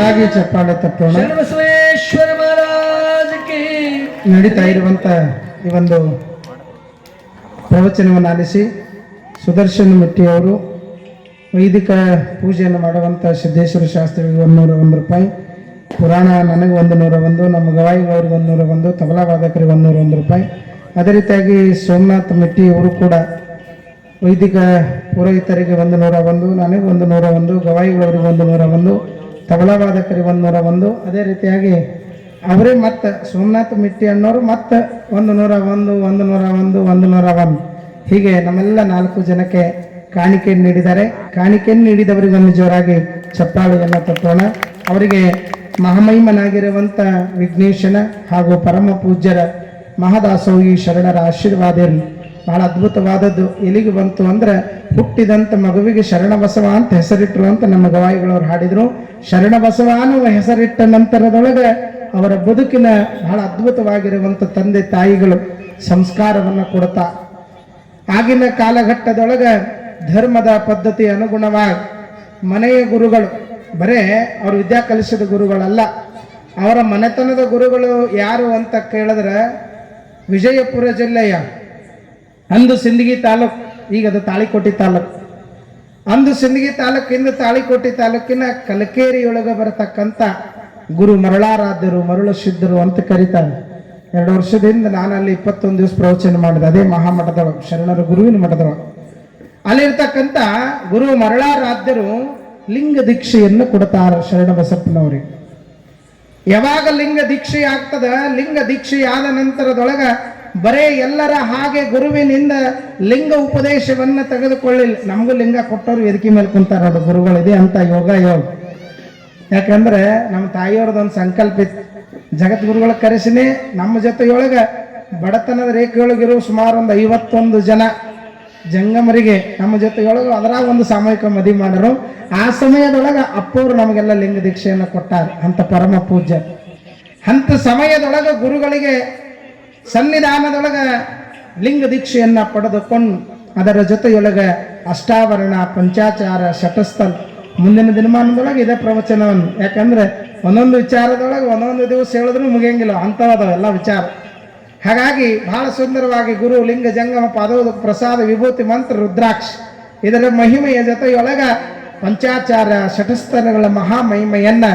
ಜೋರಾಗಿ ಚಪ್ಪಾಳೆ ತಟ್ಟೋಣ. ಶರಣಬಸವೇಶ್ವರ ಮಹಾರಾಜ ಕಿ ನಡೀತಾ ಇರುವಂತ ಈ ಒಂದು ಪ್ರವಚನವನ್ನು ಆಲಿಸಿ ಸುದರ್ಶನ ಮಿಟ್ಟಿಯವರು ವೈದಿಕ ಪೂಜೆಯನ್ನು ಮಾಡುವಂಥ ಸಿದ್ದೇಶ್ವರ ಶಾಸ್ತ್ರಿಗಳಿಗೆ 101 ರೂಪಾಯಿ, ಪುರಾಣ ನನಗೆ 101, ನಮ್ಮ ಗವಾಯಿಗಳವ್ರಿಗೆ 101, ತಬಲಾ ವಾದಕರಿಗೆ 101 ರೂಪಾಯಿ. ಅದೇ ರೀತಿಯಾಗಿ ಸೋಮನಾಥ್ ಮಿಟ್ಟಿಯವರು ಕೂಡ ವೈದಿಕ ಪುರೋಹಿತರಿಗೆ 101, ನನಗೆ 101, ಗವಾಯಿಗಳವರಿಗೆ 101, ತಬಲಾ ವಾದಕರಿಗೆ 101. ಅದೇ ರೀತಿಯಾಗಿ ಅವರೇ ಮತ್ತೆ ಸೋಮನಾಥ್ ಮಿಟ್ಟಿ ಅನ್ನೋರು ಮತ್ತೆ 101, 101, 101 ಹೀಗೆ ನಮ್ಮೆಲ್ಲ 4 ಜನಕ್ಕೆ ಕಾಣಿಕೆಯನ್ನು ನೀಡಿದ್ದಾರೆ. ಕಾಣಿಕೆಯನ್ನು ನೀಡಿದವರಿಗೆ ಒಂದು ಜೋರಾಗಿ ಚಪ್ಪಾಳೆಯನ್ನು ತಟ್ಟೋಣ. ಅವರಿಗೆ ಮಹಾಮಹಿಮನಾಗಿರುವಂಥ ವಿಘ್ನೇಶನ ಹಾಗೂ ಪರಮ ಪೂಜ್ಯರ ಮಹಾದಾಸೋಹಿ ಶರಣರ ಆಶೀರ್ವಾದ ಇರಲಿ. ಬಹಳ ಅದ್ಭುತವಾದದ್ದು ಎಲ್ಲಿಗೆ ಬಂತು ಅಂದ್ರೆ, ಹುಟ್ಟಿದಂಥ ಮಗುವಿಗೆ ಶರಣಬಸವ ಅಂತ ಹೆಸರಿಟ್ಟರು ಅಂತ ನಮ್ಮ ಗವಾಯಿಗಳವ್ರು ಹಾಡಿದ್ರು. ಶರಣಬಸವ ಅನ್ನುವ ಹೆಸರಿಟ್ಟ ನಂತರದೊಳಗೆ ಅವರ ಬದುಕಿನ ಬಹಳ ಅದ್ಭುತವಾಗಿರುವಂಥ ತಂದೆ ತಾಯಿಗಳು ಸಂಸ್ಕಾರವನ್ನು ಕೊಡ್ತಾ, ಆಗಿನ ಕಾಲಘಟ್ಟದೊಳಗೆ ಧರ್ಮದ ಪದ್ಧತಿ ಅನುಗುಣವಾಗಿ ಮನೆಯ ಗುರುಗಳು ಬರೇ ಅವರು ವಿದ್ಯಾ ಕಲಿಸಿದ ಗುರುಗಳಲ್ಲ, ಅವರ ಮನೆತನದ ಗುರುಗಳು ಯಾರು ಅಂತ ಕೇಳಿದ್ರೆ ವಿಜಯಪುರ ಜಿಲ್ಲೆಯ ಅಂದು ಸಿಂದಗಿ ತಾಲೂಕು, ಈಗ ಅದು ತಾಳಿಕೋಟೆ ತಾಲೂಕು, ಅಂದು ಸಿಂದಗಿ ತಾಲೂಕಿಂದ ತಾಳಿಕೋಟೆ ತಾಲೂಕಿನ ಕಲಕೇರಿಯೊಳಗೆ ಬರತಕ್ಕಂಥ ಗುರು ಮರಳಾರಾಧ್ಯರು, ಮರಳು ಸಿದ್ಧರು ಅಂತ ಕರೀತಾರೆ. 2 ವರ್ಷದಿಂದ ನಾನು ಅಲ್ಲಿ 21 ದಿವಸ ಪ್ರವಚನ ಮಾಡಿದೆ. ಅದೇ ಮಹಾಮಠದೊಳಗೆ, ಶರಣರ ಗುರುವಿನ ಮಠದೊಳಗೆ. ಅಲ್ಲಿರ್ತಕ್ಕಂಥ ಗುರು ಮರಳಾರಾಧ್ಯರು ಲಿಂಗ ದೀಕ್ಷೆಯನ್ನು ಕೊಡ್ತಾರೆ ಶರಣ ಬಸಪ್ಪನವರಿಗೆ. ಯಾವಾಗ ಲಿಂಗ ದೀಕ್ಷೆ ಆಗ್ತದ, ಲಿಂಗ ದೀಕ್ಷೆ ಆದ ನಂತರದೊಳಗ ಬರೇ ಎಲ್ಲರ ಹಾಗೆ ಗುರುವಿನಿಂದ ಲಿಂಗ ಉಪದೇಶವನ್ನ ತೆಗೆದುಕೊಳ್ಳಿಲ್ಲ. ನಮಗೂ ಲಿಂಗ ಕೊಟ್ಟವ್ರು ವೇದಿಕೆ ಮೇಲೆ ಕುಂತಾರ ನೋಡು, ಗುರುಗಳಿದೆ ಅಂತ ಯೋಗ. ಯಾಕಂದ್ರೆ ನಮ್ಮ ತಾಯಿಯವ್ರದೊಂದು ಸಂಕಲ್ಪ ಇತ್ತು, ಜಗದ್ಗುರುಗಳ ಕರೆಸಿನೇ ನಮ್ಮ ಜೊತೆಯೊಳಗೆ ಬಡತನದ ರೇಖೆಯೊಳಗಿರೋ ಸುಮಾರು ಒಂದು 51 ಜನ ಜಂಗಮರಿಗೆ ನಮ್ಮ ಜೊತೆಯೊಳಗೆ ಅದರಾಗ ಒಂದು ಸಾಮೂಹಿಕ ಮದುವೆ ಮಾಡರು. ಆ ಸಮಯದೊಳಗೆ ಅಪ್ಪವರು ನಮಗೆಲ್ಲ ಲಿಂಗ ದೀಕ್ಷೆಯನ್ನು ಕೊಟ್ಟಾರ ಅಂತ ಪರಮ ಪೂಜ್ಯ. ಅಂತ ಸಮಯದೊಳಗೆ ಗುರುಗಳಿಗೆ ಸನ್ನಿಧಾನದೊಳಗೆ ಲಿಂಗ ದೀಕ್ಷೆಯನ್ನು ಪಡೆದುಕೊಂಡು ಅದರ ಜೊತೆಯೊಳಗೆ ಅಷ್ಟಾವರಣ, ಪಂಚಾಚಾರ, ಶತಸ್ಥಲ ಮುಂದಿನ ದಿನಮಾನದೊಳಗೆ ಇದೇ ಪ್ರವಚನವನ್ನು. ಯಾಕಂದ್ರೆ ಒಂದೊಂದು ವಿಚಾರದೊಳಗೆ ಒಂದೊಂದು ದಿವಸ ಹೇಳಿದ್ರು ಮುಗಿಯಂಗಿಲ್ಲ, ಅಂಥವದವೆಲ್ಲ ವಿಚಾರ. ಹಾಗಾಗಿ ಬಹಳ ಸುಂದರವಾಗಿ ಗುರು ಲಿಂಗ ಜಂಗಮ ಪಾದೋದ ಪ್ರಸಾದ ವಿಭೂತಿ ಮಂತ್ರ ರುದ್ರಾಕ್ಷ ಇದರ ಮಹಿಮೆಯ ಜೊತೆಯೊಳಗ ಪಂಚಾಚಾರ ಶತಸ್ಥಲಗಳ ಮಹಾಮಹಿಮೆಯನ್ನ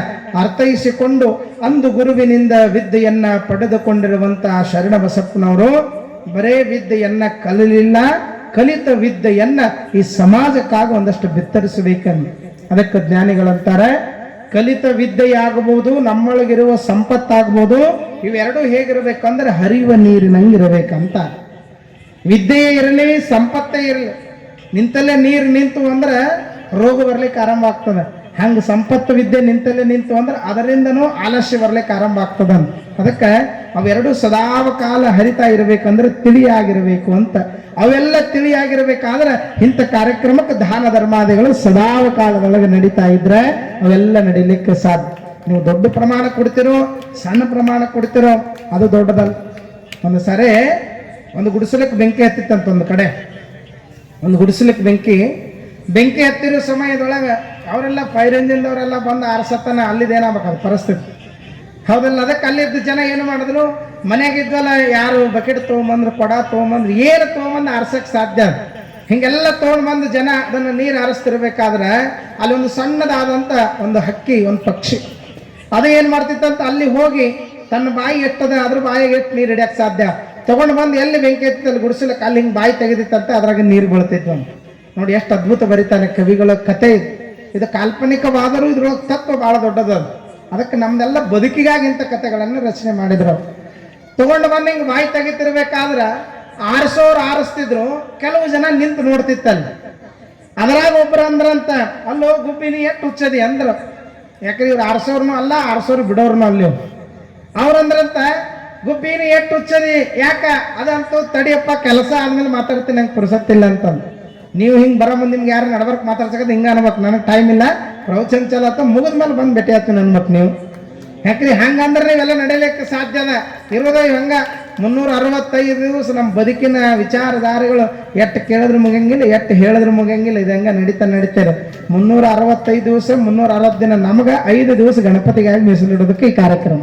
ಅರ್ಥೈಸಿಕೊಂಡು ಅಂದು ಗುರುವಿನಿಂದ ವಿದ್ಯೆಯನ್ನ ಪಡೆದುಕೊಂಡಿರುವಂತಹ ಶರಣ ಬಸಪ್ಪನವರು ಬರೇ ವಿದ್ಯೆಯನ್ನ ಕಲಿಲಿಲ್ಲ, ಕಲಿತ ವಿದ್ಯೆಯನ್ನ ಈ ಸಮಾಜಕ್ಕಾಗಿ ಒಂದಷ್ಟು ಬಿತ್ತರಿಸಬೇಕಂದ್ರೆ ಅದಕ್ಕೆ ಜ್ಞಾನಿಗಳಂತಾರೆ, ಕಲಿತ ವಿದ್ಯೆಯಾಗಬಹುದು, ನಮ್ಮೊಳಗಿರುವ ಸಂಪತ್ತಾಗಬಹುದು, ಇವೆರಡೂ ಹೇಗಿರ್ಬೇಕಂದ್ರೆ ಹರಿಯುವ ನೀರಿನಂಗಿರ್ಬೇಕಂತ. ವಿದ್ಯೆ ಇರಲಿ, ಸಂಪತ್ತೇ ಇರಲಿ, ನಿಂತಲ್ಲೇ ನೀರು ನಿಂತು ಅಂದ್ರೆ ರೋಗ ಬರ್ಲಿಕ್ಕೆ ಆರಂಭ ಆಗ್ತದೆ. ಹಂಗೆ ಸಂಪತ್ತು ವಿದ್ಯೆ ನಿಂತಲ್ಲೇ ನಿಂತು ಅಂದ್ರೆ ಅದರಿಂದನೂ ಆಲಸ್ಯ ಬರ್ಲಿಕ್ಕೆ ಆರಂಭ ಆಗ್ತದ. ಅದಕ್ಕೆ ಅವೆರಡು ಸದಾವಕಾಲ ಹರಿತಾ ಇರಬೇಕಂದ್ರೆ ತಿಳಿಯಾಗಿರ್ಬೇಕು ಅಂತ. ಅವೆಲ್ಲ ತಿಳಿಯಾಗಿರ್ಬೇಕಾದ್ರೆ ಇಂಥ ಕಾರ್ಯಕ್ರಮಕ್ಕೆ ದಾನ ಧರ್ಮಾದಿಗಳು ಸದಾವಕಾಲದೊಳಗೆ ನಡೀತಾ ಇದ್ರೆ ಅವೆಲ್ಲ ನಡೀಲಿಕ್ಕೆ ಸಾಧ್ಯ. ನೀವು ದೊಡ್ಡ ಪ್ರಮಾಣ ಕೊಡ್ತಿರೋ, ಸಣ್ಣ ಪ್ರಮಾಣ ಕೊಡ್ತಿರೋ, ಅದು ದೊಡ್ಡದಲ್ಲ. ಒಂದು ಸರಿ ಒಂದು ಗುಡಿಸಲಿಕ್ಕೆ ಬೆಂಕಿ ಹತ್ತಿತ್ತಂತ, ಒಂದು ಕಡೆ ಒಂದು ಗುಡಿಸಲಿಕ್ಕೆ ಬೆಂಕಿ ಹತ್ತಿರೋ ಸಮಯದೊಳಗೆ ಅವರೆಲ್ಲ ಫೈರ್ ಇಂಜಿನ್ದವರೆಲ್ಲ ಬಂದು ಆರಿಸತ್ತನ ಅಲ್ಲಿದೇನಾಗಬೇಕು ಪರಿಸ್ಥಿತಿ, ಹೌದಲ್ಲ? ಅದಕ್ಕೆ ಅಲ್ಲಿದ್ದ ಜನ ಏನು ಮಾಡಿದ್ರು, ಮನೆಯಾಗಿದ್ವಲ್ಲ ಯಾರು ಬಕೆಟ್ ತೊಗೊಂಬಂದ್ರು, ಕೊಡ ತೊಗೊಂಬಂದ್ರು, ಏನು ತೊಗೊಂಬಂದು ಆರ್ಸಕ್ಕೆ ಸಾಧ್ಯ? ಹಿಂಗೆಲ್ಲ ತೊಗೊಂಡ್ಬಂದು ಜನ ಅದನ್ನು ನೀರು ಆರಿಸ್ತಿರ್ಬೇಕಾದ್ರೆ ಅಲ್ಲೊಂದು ಸಣ್ಣದಾದಂಥ ಒಂದು ಹಕ್ಕಿ, ಒಂದು ಪಕ್ಷಿ, ಅದು ಏನು ಮಾಡ್ತಿತ್ತಂತ ಅಲ್ಲಿ ಹೋಗಿ ತನ್ನ ಬಾಯಿ ಎಟ್ಟದ ಅದ್ರ ಬಾಯಿಗೆ ಎಟ್ಟು ನೀರು ಹಿಡಿಯಕ್ಕೆ ಸಾಧ್ಯ ತಗೊಂಡು ಬಂದು ಎಲ್ಲಿ ಬೆಂಕಿ ಎತ್ತಿತ್ತು ಅಲ್ಲಿ ಗುಡಿಸಲಕ್ಕೆ ಅಲ್ಲಿ ಹಿಂಗೆ ಬಾಯಿ ತೆಗೆದಿತ್ತಂತೆ, ಅದ್ರಾಗ ನೀರು ಬೀಳ್ತಿದ್ವು ಅಂತ. ನೋಡಿ ಎಷ್ಟು ಅದ್ಭುತ ಬರೀತಾನೆ ಕವಿಗಳ ಕತೆ ಇದು. ಇದು ಕಾಲ್ಪನಿಕವಾದರೂ ಇದ್ರೊಳಗೆ ತತ್ವ ಭಾಳ ದೊಡ್ಡದದು. ಅದಕ್ಕೆ ನಮ್ದೆಲ್ಲ ಬದುಕಿಗಾಗಿ ಇಂಥ ಕಥೆಗಳನ್ನು ರಚನೆ ಮಾಡಿದ್ರು. ತಗೊಂಡು ಬಂದು ಹಿಂಗೆ ಬಾಯಿ ತೆಗಿತಿರ್ಬೇಕಾದ್ರೆ ಆರಿಸೋರು ಆರಿಸ್ತಿದ್ರು, ಕೆಲವು ಜನ ನಿಂತು ನೋಡ್ತಿತ್ತಲ್ಲಿ. ಅದ್ರಾಗ ಒಬ್ರು ಅಂದ್ರಂತ, ಅಲ್ಲೋ ಗುಬ್ಬಿನಿ ಎಷ್ಟು ಹುಚ್ಚದಿ ಅಂದ್ರು. ಯಾಕಂದ್ರೆ ಇವ್ರು ಆರಿಸೋರ್ನು ಅಲ್ಲ, ಆರಿಸೋರು ಬಿಡೋರ್ನು ಅಲ್ಲಿ. ಅವ್ರಂದ್ರಂತ, ಗುಬ್ಬಿನಿ ಎಷ್ಟು ಹುಚ್ಚದಿ, ಯಾಕ? ಅದಂತೂ ತಡಿಯಪ್ಪ, ಕೆಲಸ ಆದ್ಮೇಲೆ ಮಾತಾಡ್ತೀನಿ, ನಂಗೆ ಪುರ್ಸತ್ತಿಲ್ಲ ಅಂತಂದು. ನೀವು ಹಿಂಗೆ ಬರೋ ಮುಂದೆ ನಿಮ್ಗೆ ಯಾರು ನಡ್ಬರ್ಕ್ ಮಾತಾಡ್ಸಕ್ಕೆ ಹಿಂಗೆ ಅನ್ಬೇಕು, ನನಗೆ ಟೈಮ್ ಇಲ್ಲ, ಪ್ರವಚನ ಚಲ ಆತ ಮುಗಿದ ಮೇಲೆ ಬಂದು ಭೇಟಿ ಆಯ್ತು ಅನ್ಬೇಕು ನೀವು. ಯಾಕ್ರಿ ಹಂಗಂದ್ರೆ ನೀವೆಲ್ಲ ನಡೀಲಿಕ್ಕೆ ಸಾಧ್ಯ ಅದ. ಇರೋದೇ ಹಂಗ 365 ದಿವಸ ನಮ್ಮ ಬದುಕಿನ ವಿಚಾರಧಾರೆಗಳು ಎಟ್ಟು ಕೇಳಿದ್ರೆ ಮುಗಿಯಂಗಿಲ್ಲ, ಎಟ್ಟು ಹೇಳಿದ್ರೆ ಮುಗಿಯಂಗಿಲ್ಲ. ಇದಂಗ ನಡೀತಾರೆ 365 ದಿವಸ 360 ದಿನ ನಮಗೆ 5 ದಿವಸ ಗಣಪತಿಗಾಗಿ ಮೀಸಲಿಡೋದಕ್ಕೆ ಈ ಕಾರ್ಯಕ್ರಮ.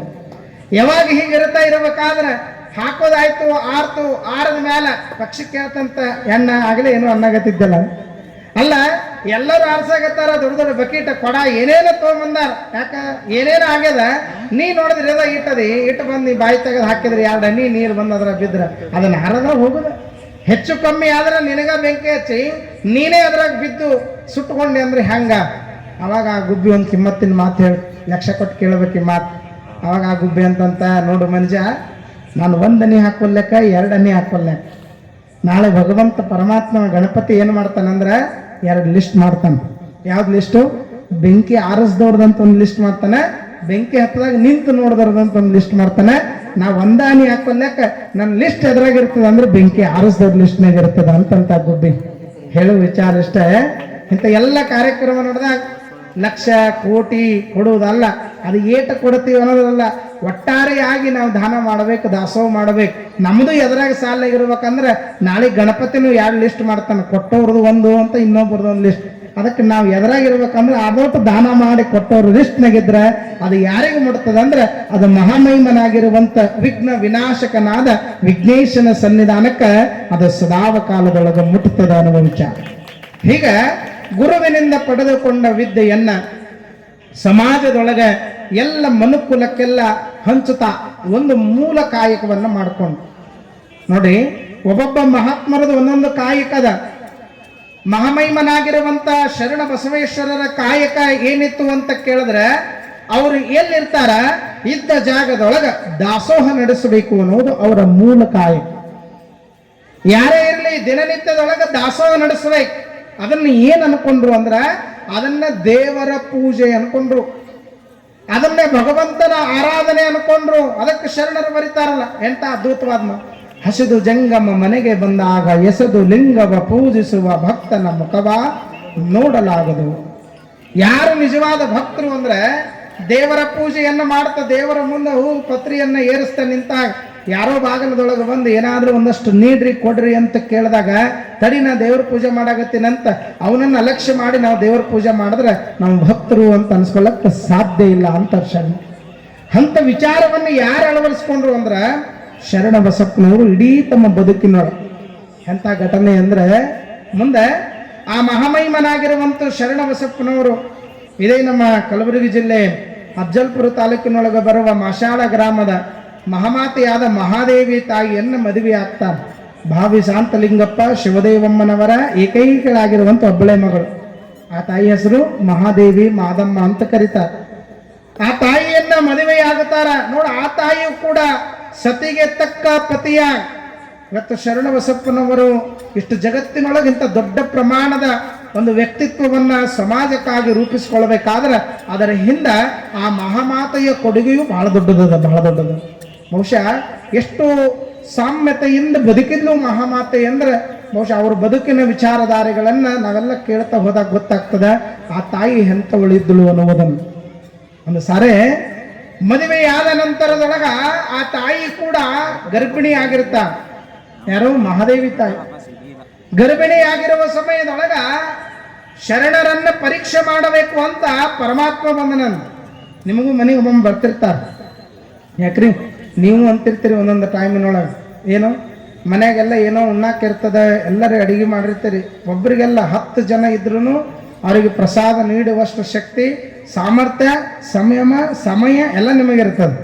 ಯಾವಾಗ ಹೀಗಿರುತ್ತಾ ಇರಬೇಕಾದ್ರೆ ಹಾಕೋದಾಯ್ತು, ಆರ್ತು, ಆರದ ಮೇಲೆ ಪಕ್ಷಿ ಕೇಳ್ತಂತ ಎಣ್ಣ ಆಗಲೇ ಏನೋ ಅನ್ನಾಗತ್ತಿದ್ದಲ್ಲ. ಅಲ್ಲ, ಎಲ್ಲರೂ ಆರ್ಸಾಗತ್ತಾರ, ದೊಡ್ಡ ದೊಡ್ಡ ಬಕೀಟ ಕೊಡ ಏನೇನೋ ತೊಗೊಂಬಂದಾರ. ಯಾಕ ಏನೇನೋ ಆಗ್ಯದ, ನೀ ನೋಡಿದ್ರೆ ಅದ ಇಟ್ಟು ಬಂದು ನೀ ಬಾಯಿ ತೆಗೆದು ಹಾಕಿದ್ರೆ 2 ಹನಿ ನೀರು ಬಂದು ಅದ್ರ ಬಿದ್ರ ಅದನ್ನ ಹರದ ಹೋಗುದ. ಹೆಚ್ಚು ಕಮ್ಮಿ ಆದ್ರೆ ನಿನಗ ಬೆಂಕಿ ಹಚ್ಚಿ ನೀನೇ ಅದ್ರಾಗ ಬಿದ್ದು ಸುಟ್ಕೊಂಡೆ ಅಂದ್ರೆ ಹೆಂಗ? ಅವಾಗ ಆ ಗುಬ್ಬಿ ಒಂದು ಕಿಮ್ಮತ್ತಿನ ಮಾತು ಹೇಳಿ ಲಕ್ಷ ಕೊಟ್ಟು ಕೇಳಬೇಕು ಈ ಮಾತು. ಅವಾಗ ಆ ಗುಬ್ಬಿ ಅಂತಂತ, ನೋಡು ಮಂಜ, ನಾನು 1 ಹನಿ ಹಾಕೊಲ್ಲೆಕ್ಕ 2 ಹನಿ ಹಾಕೊಲ್ಲೆಕ್ಕ. ನಾಳೆ ಭಗವಂತ ಪರಮಾತ್ಮ ಗಣಪತಿ ಏನು ಮಾಡ್ತಾನಂದ್ರೆ 2 ಲಿಸ್ಟ್ ಮಾಡ್ತಾನೆ. ಯಾವ್ದು ಲಿಸ್ಟು? ಬೆಂಕಿ ಆರಿಸ್ದವ್ರದಂತ ಒಂದು ಲಿಸ್ಟ್ ಮಾಡ್ತಾನೆ, ಬೆಂಕಿ ಹತ್ತದಾಗ ನಿಂತು ನೋಡಿದವ್ರದಂತ ಒಂದು ಲಿಸ್ಟ್ ಮಾಡ್ತಾನೆ. ನಾ 1 ಹನಿ ಹಾಕೊಲ್ಲೆಕ್ಕ ನನ್ನ ಲಿಸ್ಟ್ ಎದುರಾಗಿರ್ತದ ಅಂದ್ರೆ ಬೆಂಕಿ ಆರಿಸ್ದವ್ರ ಲಿಸ್ಟ್ನಾಗ ಇರ್ತದ ಅಂತಂತ ಗುಬ್ಬಿ ಹೇಳೋ ವಿಚಾರ ಇಷ್ಟೇ. ಇಂಥ ಎಲ್ಲ ಕಾರ್ಯಕ್ರಮ ನೋಡಿದಾಗ ಲಕ್ಷ ಕೋಟಿ ಕೊಡುವುದಲ್ಲ, ಅದು ಏಟ ಕೊಡ್ತೀವಿ ಅನ್ನೋದಲ್ಲ, ಒಟ್ಟಾರೆಯಾಗಿ ನಾವು ದಾನ ಮಾಡಬೇಕು, ದಾಸೋಹ ಮಾಡಬೇಕು. ನಮ್ಮದು ಎದುರಾಗ ಸಾಲಾಗಿರ್ಬೇಕಂದ್ರೆ ನಾಳೆ ಗಣಪತಿನೂ 2 ಲಿಸ್ಟ್ ಮಾಡ್ತಾನೆ, ಕೊಟ್ಟವ್ರದ್ದು ಒಂದು ಅಂತ ಇನ್ನೊಬ್ರದ್ದು ಒಂದು ಲಿಸ್ಟ್. ಅದಕ್ಕೆ ನಾವು ಎದುರಾಗಿರ್ಬೇಕಂದ್ರೆ ಅದೊಟ್ಟು ದಾನ ಮಾಡಿ ಕೊಟ್ಟವ್ರ ಲಿಸ್ಟ್ನಾಗಿದ್ರೆ ಅದು ಯಾರಿಗೆ ಮುಟ್ತದೆ ಅಂದ್ರೆ ಅದು ಮಹಾಮಹಿಮನಾಗಿರುವಂತ ವಿಘ್ನ ವಿನಾಶಕನಾದ ವಿಘ್ನೇಶನ ಸನ್ನಿಧಾನಕ್ಕೆ ಅದು ಸದಾವ ಕಾಲದೊಳಗೆ ಮುಟ್ಟುತ್ತದೆ ಅನ್ನುವ ವಿಚಾರ. ಹೀಗ ಗುರುವಿನಿಂದ ಪಡೆದುಕೊಂಡ ವಿದ್ಯೆಯನ್ನ ಸಮಾಜದೊಳಗೆ ಎಲ್ಲ ಮನುಕುಲಕ್ಕೆಲ್ಲ ಹಂಚುತ್ತಾ ಒಂದು ಮೂಲ ಕಾಯಕವನ್ನು ಮಾಡಿಕೊಂಡು ನೋಡಿ. ಒಬ್ಬೊಬ್ಬ ಮಹಾತ್ಮರದು ಒಂದೊಂದು ಕಾಯಕದ. ಮಹಾಮಹಿಮನಾಗಿರುವಂತ ಶರಣ ಬಸವೇಶ್ವರರ ಕಾಯಕ ಏನಿತ್ತು ಅಂತ ಕೇಳಿದ್ರೆ, ಅವರು ಎಲ್ಲಿರ್ತಾರ ಇದ್ದ ಜಾಗದೊಳಗ ದಾಸೋಹ ನಡೆಸಬೇಕು ಅನ್ನೋದು ಅವರ ಮೂಲ ಕಾಯಕ. ಯಾರೇ ಇರಲಿ ದಿನನಿತ್ಯದೊಳಗ ದಾಸೋಹ ನಡೆಸಬೇಕು. ಅದನ್ನ ಏನ್ ಅನ್ಕೊಂಡ್ರು ಅಂದ್ರ ಅದನ್ನ ದೇವರ ಪೂಜೆ ಅನ್ಕೊಂಡ್ರು, ಅದನ್ನೇ ಭಗವಂತನ ಆರಾಧನೆ ಅನ್ಕೊಂಡ್ರು. ಅದಕ್ಕೆ ಶರಣರು ಬರೀತಾರಲ್ಲ, ಎಂತ ಅದ್ಭುತವಾದ ಹಸಿದು ಜಂಗಮ ಮನೆಗೆ ಬಂದಾಗ ಎಸೆದು ಲಿಂಗವ ಪೂಜಿಸುವ ಭಕ್ತನ ಮುಖವ ನೋಡಲಾಗದು. ಯಾರು ನಿಜವಾದ ಭಕ್ತರು ಅಂದ್ರೆ ದೇವರ ಪೂಜೆಯನ್ನ ಮಾಡ್ತಾ ದೇವರ ಮುಂದೆ ಹೂ ಪತ್ರಿಯನ್ನ ಏರಿಸ್ತಾ ನಿಂತಾಗ ಯಾರೋ ಬಾಗಿಲದೊಳಗೆ ಬಂದು ಏನಾದ್ರೂ ಒಂದಷ್ಟು ನೀಡ್ರಿ ಕೊಡ್ರಿ ಅಂತ ಕೇಳಿದಾಗ ತಡಿ ನಾ ದೇವ್ರ ಪೂಜೆ ಮಾಡಾಕತ್ತೀನಂತ ಅವನನ್ನ ಅಲಕ್ಷ್ಯ ಮಾಡಿ ನಾವು ದೇವ್ರ ಪೂಜೆ ಮಾಡಿದ್ರೆ ನಾವು ಭಕ್ತರು ಅಂತ ಅನ್ಸ್ಕೊಳ್ಳಕ್ಕೆ ಸಾಧ್ಯ ಇಲ್ಲ ಅಂತ ಶರಣ. ಅಂತ ವಿಚಾರವನ್ನು ಯಾರು ಅಳವಡಿಸ್ಕೊಂಡ್ರು ಅಂದ್ರ ಶರಣ ಬಸಪ್ಪನವರು ಇಡೀ ತಮ್ಮ ಬದುಕಿನೊಳಗೆ. ಎಂಥ ಘಟನೆ ಅಂದ್ರೆ, ಮುಂದೆ ಆ ಮಹಾಮಹಿಮನಾಗಿರುವಂತ ಶರಣ ಬಸಪ್ಪನವರು ಇದೇ ನಮ್ಮ ಕಲಬುರಗಿ ಜಿಲ್ಲೆ ಅಫಜಲ್ಪುರ ತಾಲೂಕಿನೊಳಗೆ ಬರುವ ಮಾಶಾಳ ಗ್ರಾಮದ ಮಹಾಮಾತೆಯಾದ ಮಹಾದೇವಿ ತಾಯಿಯನ್ನ ಮದುವೆ ಆಗ್ತಾರೆ. ಭಾವಿ ಶಾಂತಲಿಂಗಪ್ಪ ಶಿವದೇವಮ್ಮನವರ ಏಕೈಕಳಾಗಿರುವಂತ ಒಬ್ಬಳೆ ಮಗಳು. ಆ ತಾಯಿ ಹೆಸರು ಮಹಾದೇವಿ ಮಾದಮ್ಮ ಅಂತ ಕರೀತಾರೆ. ಆ ತಾಯಿಯನ್ನ ಮದುವೆಯಾಗುತ್ತಾರ ನೋಡ. ಆ ತಾಯಿಯು ಕೂಡ ಸತಿಗೆ ತಕ್ಕ ಪತಿಯ. ಇವತ್ತು ಶರಣ ಬಸಪ್ಪನವರು ಇಷ್ಟು ಜಗತ್ತಿನೊಳಗೆ ಇಂಥ ದೊಡ್ಡ ಪ್ರಮಾಣದ ಒಂದು ವ್ಯಕ್ತಿತ್ವವನ್ನ ಸಮಾಜಕ್ಕಾಗಿ ರೂಪಿಸಿಕೊಳ್ಬೇಕಾದ್ರೆ ಅದರ ಹಿಂದ ಆ ಮಹಾಮಾತೆಯ ಕೊಡುಗೆಯು ಬಹಳ ದೊಡ್ಡದದ, ಬಹಳ ದೊಡ್ಡದು. ಬಹುಶಃ ಎಷ್ಟು ಸಾಮ್ಯತೆಯಿಂದ ಬದುಕಿದ್ಲು ಮಹಾಮಾತೆ ಅಂದ್ರೆ ಬಹುಶಃ ಅವ್ರ ಬದುಕಿನ ವಿಚಾರಧಾರೆಗಳನ್ನ ನಾವೆಲ್ಲ ಕೇಳ್ತಾ ಹೋದಾಗ ಗೊತ್ತಾಗ್ತದೆ ಆ ತಾಯಿ ಎಂಥವಳಿದ್ಳು ಅನ್ನುವುದನ್ನು. ಒಂದು ಸಾರೆ ಮದುವೆಯಾದ ನಂತರದೊಳಗ ಆ ತಾಯಿ ಕೂಡ ಗರ್ಭಿಣಿ ಆಗಿರ್ತ. ಯಾರು? ಮಹಾದೇವಿ ತಾಯಿ. ಗರ್ಭಿಣಿ ಆಗಿರುವ ಸಮಯದೊಳಗ ಶರಣರನ್ನ ಪರೀಕ್ಷೆ ಮಾಡಬೇಕು ಅಂತ ಪರಮಾತ್ಮ ಬಂದನ. ನಿಮಗೂ ಮನೆಗೆ ಒಮ್ಮೆ ಬರ್ತಿರ್ತಾರೆ, ಯಾಕ್ರಿ ನೀವು ಅಂತಿರ್ತೀರಿ ಒಂದೊಂದು ಟೈಮಿನೊಳಗೆ ಏನೋ ಮನೆಗೆಲ್ಲ ಏನೋ ಉಣ್ಣಾಕಿರ್ತದೆ, ಎಲ್ಲರೂ ಅಡಿಗೆ ಮಾಡಿರ್ತೀರಿ. ಒಬ್ಬರಿಗೆಲ್ಲ 10 ಜನ ಇದ್ರೂ ಅವರಿಗೆ ಪ್ರಸಾದ ನೀಡುವಷ್ಟು ಶಕ್ತಿ, ಸಾಮರ್ಥ್ಯ, ಸಮಯ ಎಲ್ಲ ನಿಮಗಿರ್ತದೆ.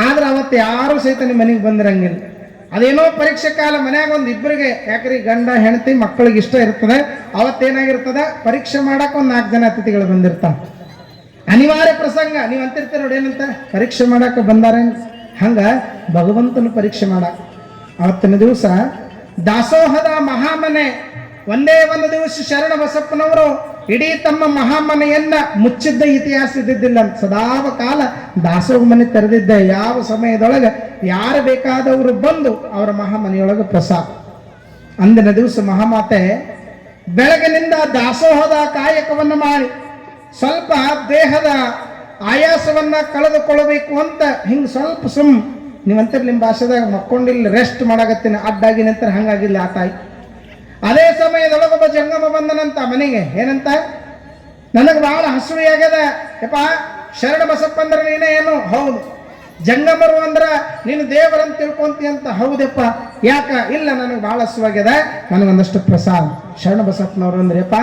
ಆದ್ರೆ ಅವತ್ತು ಯಾರು ಸಹಿತ ನಿಮ್ಮ ಮನೆಗೆ ಬಂದಿರಂಗಿಲ್ಲ. ಅದೇನೋ ಪರೀಕ್ಷೆ ಕಾಲ ಮನ್ಯಾಗ ಒಂದು ಇಬ್ಬರಿಗೆ, ಯಾಕ್ರಿ ಗಂಡ ಹೆಂಡತಿ ಮಕ್ಕಳಿಗೆ ಇಷ್ಟ ಇರ್ತದೆ. ಅವತ್ತೇನಾಗಿರ್ತದೆ, ಪರೀಕ್ಷೆ ಮಾಡಕ್ಕೆ ಒಂದು 4 ಜನ ಅತಿಥಿಗಳು ಬಂದಿರ್ತಾವ. ಅನಿವಾರ್ಯ ಪ್ರಸಂಗ. ನೀವು ಅಂತಿರ್ತೀರ ನೋಡಿ ಏನಂತ, ಪರೀಕ್ಷೆ ಮಾಡಕ್ಕೆ ಬಂದಾರೆ. ಹಂಗ ಭಗವಂತನ ಪರೀಕ್ಷೆ ಮಾಡಕ್ ಅವತ್ತಿನ ದಿವಸ ದಾಸೋಹದ ಮಹಾಮನೆ ಒಂದೇ ಒಂದು ದಿವಸ ಶರಣ ಬಸಪ್ಪನವರು ಇಡೀ ತಮ್ಮ ಮಹಾಮನೆಯನ್ನ ಮುಚ್ಚಿದ್ದ ಇತಿಹಾಸ ಇದ್ದಿದ್ದಿಲ್ಲ. ಸದಾವ ಕಾಲ ದಾಸೋಹ ಮನೆ ತೆರೆದಿದ್ದ. ಯಾವ ಸಮಯದೊಳಗೆ ಯಾರು ಬೇಕಾದವರು ಬಂದು ಅವರ ಮಹಾಮನೆಯೊಳಗೆ ಪ್ರಸಾದ. ಅಂದಿನ ದಿವಸ ಮಹಾಮಾತೆ ಬೆಳಗಿನಿಂದ ದಾಸೋಹದ ಕಾಯಕವನ್ನು ಮಾಡಿ ಸ್ವಲ್ಪ ದೇಹದ ಆಯಾಸವನ್ನ ಕಳೆದುಕೊಳ್ಳಬೇಕು ಅಂತ ಹಿಂಗ್ ಸ್ವಲ್ಪ ನೀವಂತರ ನಿಮ್ಮ ಭಾಷೆದಾಗ ಮಕ್ಕೊಂಡಿಲ್ಲ ರೆಸ್ಟ್ ಮಾಡಾಕತ್ತೀನಿ ಅಡ್ಡಾಗಿ ನಂತರ ಹಂಗಾಗಿಲ್ಲ ಆ ತಾಯಿ. ಅದೇ ಸಮಯದೊಳಗೊಬ್ಬ ಜಂಗಮ ಬಂದನಂತ ಮನೆಗೆ. ಏನಂತ, ನನಗೆ ಬಹಳ ಹಸುವೆ ಆಗ್ಯದ ಯಪ್ಪ, ಶರಣ ಬಸಪ್ಪ ಅಂದ್ರೆ ನೀನೇ ಏನು? ಹೌದು. ಜಂಗಮರು ಅಂದ್ರ ನೀನು ದೇವರಂತ ತಿಳ್ಕೊಂತಿ ಅಂತ? ಹೌದಪ್ಪ. ಯಾಕ? ಇಲ್ಲ, ನನಗೆ ಬಹಳ ಹಸುವಾಗ್ಯದ, ನನಗೊಂದಷ್ಟು ಪ್ರಸಾದ. ಶರಣ ಬಸಪ್ಪನವರು ಅಂದ್ರಪ್ಪ,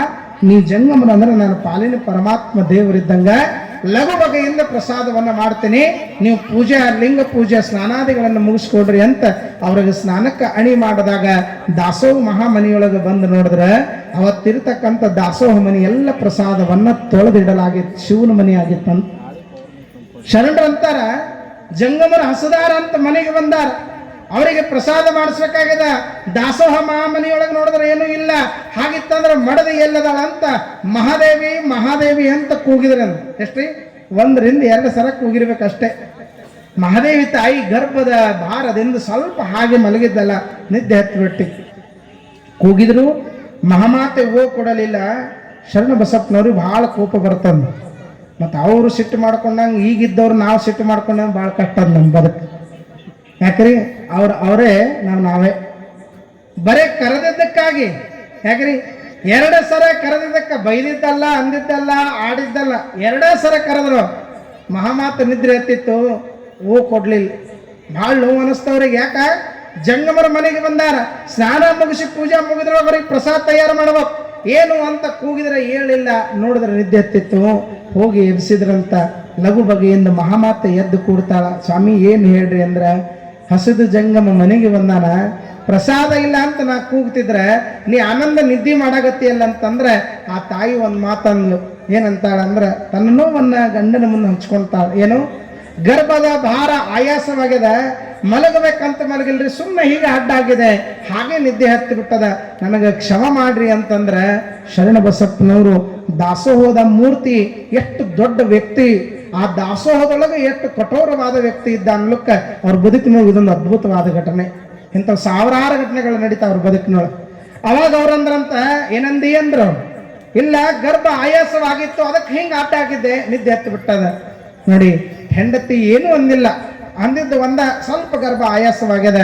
ನೀ ಜಂಗಮರು ಅಂದ್ರೆ ನಾನು ಪಾಲಿನ ಪರಮಾತ್ಮ ದೇವರಿದ್ದಂಗ ಲಘು ಬಗೆಯಿಂದ ಪ್ರಸಾದವನ್ನ ಮಾಡ್ತೀನಿ, ನೀವು ಪೂಜೆ ಲಿಂಗ ಪೂಜೆ ಸ್ನಾನಾದಿಗಳನ್ನು ಮುಗಿಸ್ಕೊಡ್ರಿ ಅಂತ ಅವ್ರಿಗೆ ಸ್ನಾನಕ್ಕೆ ಅಣಿ ಮಾಡಿದಾಗ ದಾಸೋಹ ಮಹಾಮನಿಯೊಳಗೆ ಬಂದು ನೋಡಿದ್ರೆ ಅವತ್ತಿರ್ತಕ್ಕಂಥ ದಾಸೋಹ ಮನಿ ಎಲ್ಲ ಪ್ರಸಾದವನ್ನ ತೊಳೆದಿಡಲಾಗಿತ್ತು, ಶಿವನ ಮನಿ ಆಗಿತ್ತಂತ. ಶರಣರಂತಾರ ಜಂಗಮರ ಹಸದಾರ ಅಂತ ಮನೆಗೆ ಬಂದಾರ, ಅವರಿಗೆ ಪ್ರಸಾದ ಮಾಡಿಸ್ಬೇಕಾಗ್ಯದ. ದಾಸೋಹ ಮಹಾಮನಿಯೊಳಗೆ ನೋಡಿದ್ರೆ ಏನೂ ಇಲ್ಲ. ಹಾಗಿತ್ತಂದ್ರೆ ಮಡದಿ ಎಲ್ಲದಾಳ ಅಂತ ಮಹಾದೇವಿ ಮಹಾದೇವಿ ಅಂತ ಕೂಗಿದ್ರಂತ. ಎಷ್ಟ್ರಿ? 1 ರಿಂದ 2 ಸಲ ಕೂಗಿರ್ಬೇಕಷ್ಟೇ. ಮಹಾದೇವಿ ತಾಯಿ ಗರ್ಭದ ಭಾರದಿಂದ ಸ್ವಲ್ಪ ಹಾಗೆ ಮಲಗಿದ್ದಲ್ಲ, ನಿದ್ದೆ ಹತ್ತಿಬಿಟ್ಟಿ ಕೂಗಿದ್ರು. ಮಹಾಮಾತೆ ಕೊಡಲಿಲ್ಲ. ಶರಣ ಬಸಪ್ಪನವ್ರಿಗೆ ಬಹಳ ಕೋಪ ಬರ್ತಂದ. ಮತ್ತು ಅವರು ಸಿಟ್ಟು ಮಾಡ್ಕೊಂಡಂಗೆ ಈಗಿದ್ದವ್ರು ನಾವು ಸಿಟ್ಟು ಮಾಡ್ಕೊಂಡಂಗೆ ಭಾಳ ಕಷ್ಟ ಅದ ನಮ್ಮ ಬದುಕು. ಯಾಕ್ರಿ? ಅವರೇ ನಾವೇ ಬರೇ ಕರೆದಿದ್ದಕ್ಕಾಗಿ. ಯಾಕ್ರಿ? 2 ಸಲ ಕರೆದಿದ್ದಕ್ಕ, ಬೈದಿದ್ದಲ್ಲ, ಅಂದಿದ್ದಲ್ಲ, ಆಡಿದ್ದಲ್ಲ, 2 ಸಲ ಕರೆದ್ರು. ಮಹಾಮಾತ ನಿದ್ರೆ ಎತ್ತಿತ್ತು, ಕೊಡ್ಲಿಲ್ಲ. ಭಾಳ ನೋವು ಅನಿಸ್ತವ್ರಿಗೆ. ಯಾಕ? ಜಂಗಮರ ಮನೆಗೆ ಬಂದಾರ, ಸ್ನಾನ ಮುಗಿಸಿ ಪೂಜೆ ಮುಗಿದ್ರೆ ಅವ್ರಿಗೆ ಪ್ರಸಾದ ತಯಾರು ಮಾಡ್ಬೇಕು. ಏನು ಅಂತ ಕೂಗಿದ್ರೆ ಹೇಳಿಲ್ಲ, ನೋಡಿದ್ರೆ ನಿದ್ದೆ ಎತ್ತಿತ್ತು, ಹೋಗಿ ಎಬ್ಸಿದ್ರಂತ. ಲಘು ಬಗೆಯಿಂದ ಮಹಾಮಾತೆ ಎದ್ದು ಕೂಡ್ತಾಳ. ಸ್ವಾಮಿ ಏನು ಹೇಳ್ರಿ ಅಂದ್ರ, ಹಸಿದು ಜಂಗಮ ಮನೆಗೆ ಬಂದಾನ, ಪ್ರಸಾದ ಇಲ್ಲ ಅಂತ ನಾ ಕೂಗ್ತಿದ್ರೆ ನೀ ಆನಂದ ನಿದ್ದೆ ಮಾಡಾಗತ್ತಿಯಲ್ಲ ಅಂತಂದ್ರೆ ಆ ತಾಯಿ ಒಂದು ಮಾತಂದ್ಲು. ಏನಂತಾಳ ಅಂದ್ರ, ತನ್ನ ನೋವನ್ನ ಗಂಡನ ಮುಂದೆ ಹಂಚ್ಕೊಂತಾಳ. ಏನು? ಗರ್ಭದ ಭಾರ ಆಯಾಸವಾಗ್ಯದ, ಮಲಗಬೇಕಂತ ಮಲಗಿಲ್ರಿ, ಸುಮ್ಮನೆ ಹೀಗೆ ಅಡ್ಡಾಗಿದೆ, ಹಾಗೆ ನಿದ್ದೆ ಹತ್ತಿ ಬಿಟ್ಟದ, ನನಗೆ ಕ್ಷಮ ಮಾಡ್ರಿ ಅಂತಂದ್ರೆ ಶರಣ ಬಸಪ್ಪನವರು ದಾಸೋಹದ ಮೂರ್ತಿ, ಎಷ್ಟು ದೊಡ್ಡ ವ್ಯಕ್ತಿ, ಆ ದಾಸೋಹದೊಳಗೆ ಎಷ್ಟು ಕಠೋರವಾದ ವ್ಯಕ್ತಿ ಇದ್ದ ಅನ್ಲಕ್ಕ ಅವ್ರ ಬದುಕಿನೊಳಗೆ ಇದೊಂದು ಅದ್ಭುತವಾದ ಘಟನೆ. ಇಂಥ ಸಾವಿರಾರು ಘಟನೆಗಳು ನಡೀತಾ ಅವ್ರ ಬದುಕಿನೊಳಗೆ. ಅವಾಗ ಅವ್ರಂದ್ರಂತ, ಏನಂದಿ ಅಂದ್ರು, ಇಲ್ಲ ಗರ್ಭ ಆಯಾಸವಾಗಿತ್ತು, ಅದಕ್ಕೆ ಹಿಂಗೆ ಆಟ ಆಗಿದ್ದೆ, ನಿದ್ದೆ ಹತ್ತಿ ಬಿಟ್ಟದ. ನೋಡಿ, ಹೆಂಡತಿ ಏನೂ ಅಂದಿಲ್ಲ, ಅಂದಿದ್ದು ಸ್ವಲ್ಪ ಗರ್ಭ ಆಯಾಸವಾಗ್ಯದ.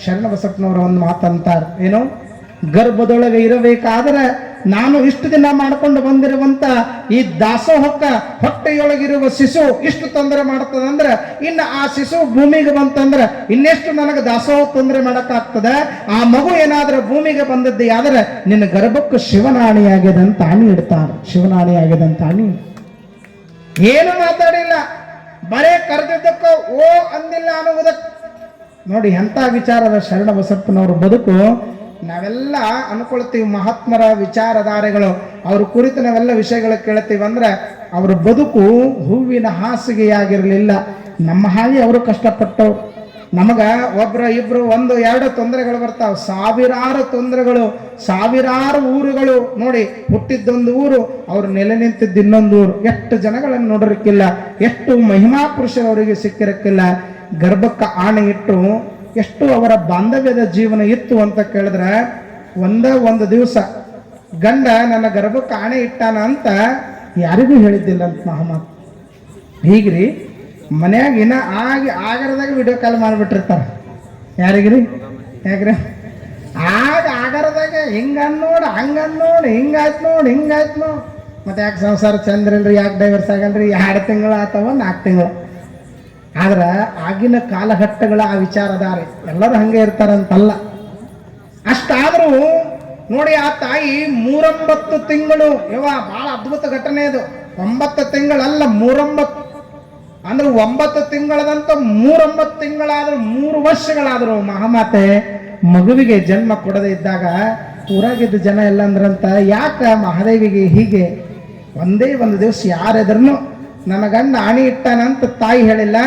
ಶರಣ ಬಸಪ್ಪನವರು ಒಂದು ಮಾತಂತಾರ. ಏನು? ಗರ್ಭದೊಳಗೆ ಇರಬೇಕಾದ್ರೆ ನಾನು ಇಷ್ಟು ದಿನ ಮಾಡ್ಕೊಂಡು ಬಂದಿರುವಂತ ಈ ದಾಸೋಹಕ್ಕ ಹೊಟ್ಟೆಯೊಳಗಿರುವ ಶಿಶು ಇಷ್ಟು ತೊಂದರೆ ಮಾಡ್ತದಂದ್ರೆ, ಇನ್ನು ಆ ಶಿಶು ಭೂಮಿಗೆ ಬಂತಂದ್ರೆ ಇನ್ನೆಷ್ಟು ನನಗೆ ದಾಸೋಹ ತೊಂದರೆ ಮಾಡಕ್ಕಾಗ್ತದೆ. ಆ ಮಗು ಏನಾದ್ರೂ ಭೂಮಿಗೆ ಬಂದದ್ದೇ ಆದ್ರೆ ನಿನ್ನ ಗರ್ಭಕ್ಕೆ ಶಿವನಾಣಿಯಾಗ್ಯದಂತ ಆಣಿ ಇಡ್ತಾರ. ಶಿವನಾಣಿಯಾಗ್ಯದಂತ ಆಣಿ. ಏನು ಮಾತಾಡಿಲ್ಲ, ಬರೇ ಕರೆದಿದ್ದಕ್ಕ ಅಂದಿಲ್ಲ ಅನ್ನುವುದಕ್ಕೆ. ನೋಡಿ ಎಂಥ ವಿಚಾರದ ಶರಣ ಬಸಪ್ಪನವ್ರ ಬದುಕು. ನಾವೆಲ್ಲ ಅನ್ಕೊಳ್ತೀವಿ ಮಹಾತ್ಮರ ವಿಚಾರಧಾರೆಗಳು, ಅವ್ರ ಕುರಿತು ನಾವೆಲ್ಲ ವಿಷಯಗಳು ಕೇಳ್ತೀವಿ ಅಂದ್ರೆ ಅವ್ರ ಬದುಕು ಹೂವಿನ ಹಾಸಿಗೆಯಾಗಿರಲಿಲ್ಲ. ನಮ್ಮ ಹಾಗೆ ಅವರು ಕಷ್ಟಪಟ್ಟವ್ರು. ನಮಗ ಒಬ್ರ ಇಬ್ರು 1-2 ತೊಂದರೆಗಳು ಬರ್ತಾವ, ಸಾವಿರಾರು ತೊಂದರೆಗಳು, ಸಾವಿರಾರು ಊರುಗಳು. ನೋಡಿ, ಹುಟ್ಟಿದ್ದೊಂದು ಊರು, ಅವ್ರು ನೆಲೆ ನಿಂತಿದ್ದು ಇನ್ನೊಂದು ಊರು. ಎಷ್ಟು ಜನಗಳನ್ನು ನೋಡಿರಕ್ಕಿಲ್ಲ, ಎಷ್ಟು ಮಹಿಮಾ ಪುರುಷರು ಅವರಿಗೆ ಸಿಕ್ಕಿರಕ್ಕಿಲ್ಲ. ಗರ್ಭಕ್ಕೆ ಆಣೆ ಇಟ್ಟು ಎಷ್ಟು ಅವರ ಬಾಂಧವ್ಯದ ಜೀವನ ಇತ್ತು ಅಂತ ಕೇಳಿದ್ರೆ, ಒಂದು ದಿವಸ ಗಂಡ ನನ್ನ ಗರ್ಭಕ್ಕೆ ಆಣೆ ಇಟ್ಟಾನ ಅಂತ ಯಾರಿಗೂ ಹೇಳಿದ್ದಿಲ್ಲ ಅಂತ ಮಹಾಮಾತ್. ಹೀಗ್ರಿ ಮನ್ಯಾಗ ಆಗರದಾಗ ವಿಡಿಯೋ ಕಾಲ್ ಮಾಡಿಬಿಟ್ಟಿರ್ತಾರ. ಯಾರಿಗ್ರಿ? ಯಾಕ್ರಿ? ಆಗರದಾಗ ಹಿಂಗನ್ನೋಡು ಹಂಗನ್ನೋಡು, ಹಿಂಗಾಯ್ತು ನೋಡಿ ಹಿಂಗಾಯ್ತು ನೋಡಿ, ಮತ್ತೆ ಯಾಕೆ ಸಂಸಾರ ಚಂದ್ರಲ್ರಿ, ಯಾಕೆ ಡೈವರ್ಸ್ ಆಗಲ್ರಿ, 2 ತಿಂಗಳು ಆತವ 4 ತಿಂಗಳು. ಆದ್ರೆ ಆಗಿನ ಕಾಲಘಟ್ಟಗಳ ಆ ವಿಚಾರಧಾರೆ ಎಲ್ಲರೂ ಹಂಗೆ ಇರ್ತಾರಂತಲ್ಲ. ಅಷ್ಟಾದರೂ ನೋಡಿ, ಆ ತಾಯಿ 39 ತಿಂಗಳು, ಬಹಳ ಅದ್ಭುತ ಘಟನೆ ಅದು. 9 ತಿಂಗಳಲ್ಲ, 39 ಅಂದ್ರೆ 9 ತಿಂಗಳದಂತ 39 ತಿಂಗಳಾದ್ರು 3 ವರ್ಷಗಳಾದ್ರು ಮಹಾಮಾತೆ ಮಗುವಿಗೆ ಜನ್ಮ ಕೊಡದೇ ಇದ್ದಾಗ ಊರಾಗಿದ್ದ ಜನ ಎಲ್ಲ ಅಂದ್ರಂತ, ಯಾಕ ಮಹಾದೇವಿಗೆ ಹೀಗೆ? ಒಂದೇ ಒಂದು ದಿವಸ ಯಾರೆದ್ರೂ ನನ್ನ ಗಂಡ ಆಣಿ ಇಟ್ಟಾನಂತ ತಾಯಿ ಹೇಳಿಲ್ಲ,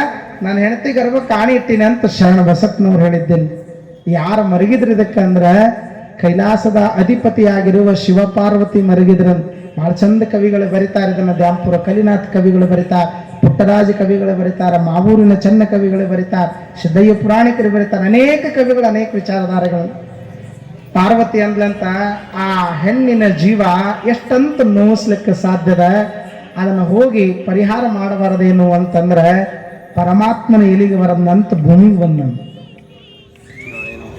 ನಾನು ಹೆಂಡತಿ ಗರ್ಭಕ್ಕೆ ಆಣಿ ಇಟ್ಟಿನಿ ಅಂತ ಶರಣ ಬಸಪ್ಪನವ್ರು ಹೇಳಿದ್ದೇನೆ. ಯಾರು ಮರಗಿದ್ರು ಇದಕ್ಕಂದ್ರೆ ಕೈಲಾಸದ ಅಧಿಪತಿಯಾಗಿರುವ ಶಿವಪಾರ್ವತಿ ಮರಗಿದ್ರಂತ. ಬಹಳ ಚಂದ ಕವಿಗಳು ಬರೀತಾರೆ ಇದನ್ನ. ದ್ಯಾಂಪುರ ಕಲಿನಾಥ್ ಕವಿಗಳು ಬರೀತಾರೆ, ಪುಟ್ಟರಾಜ ಕವಿಗಳು ಬರೀತಾರೆ, ಮಾವೂರಿನ ಚೆನ್ನ ಕವಿಗಳು ಬರೀತಾರೆ, ಸಿದ್ದಯ್ಯ ಪುರಾಣಿಕರು ಬರೀತಾರೆ, ಅನೇಕ ಕವಿಗಳು ಅನೇಕ ವಿಚಾರಧಾರೆಗಳು. ಪಾರ್ವತಿ ಅಂದ್ಲಂತ ಆ ಹೆಣ್ಣಿನ ಜೀವ ಎಷ್ಟಂತ ನೋಯಿಸ್ಲಿಕ್ಕೆ ಸಾಧ್ಯದ, ಅದನ್ನು ಹೋಗಿ ಪರಿಹಾರ ಮಾಡಬಾರದೇನು ಅಂತಂದ್ರೆ ಪರಮಾತ್ಮನ ಇಲಿಗೆ ಬರದಂತ ಭೂಮಿಗೆ ಬಂದನು.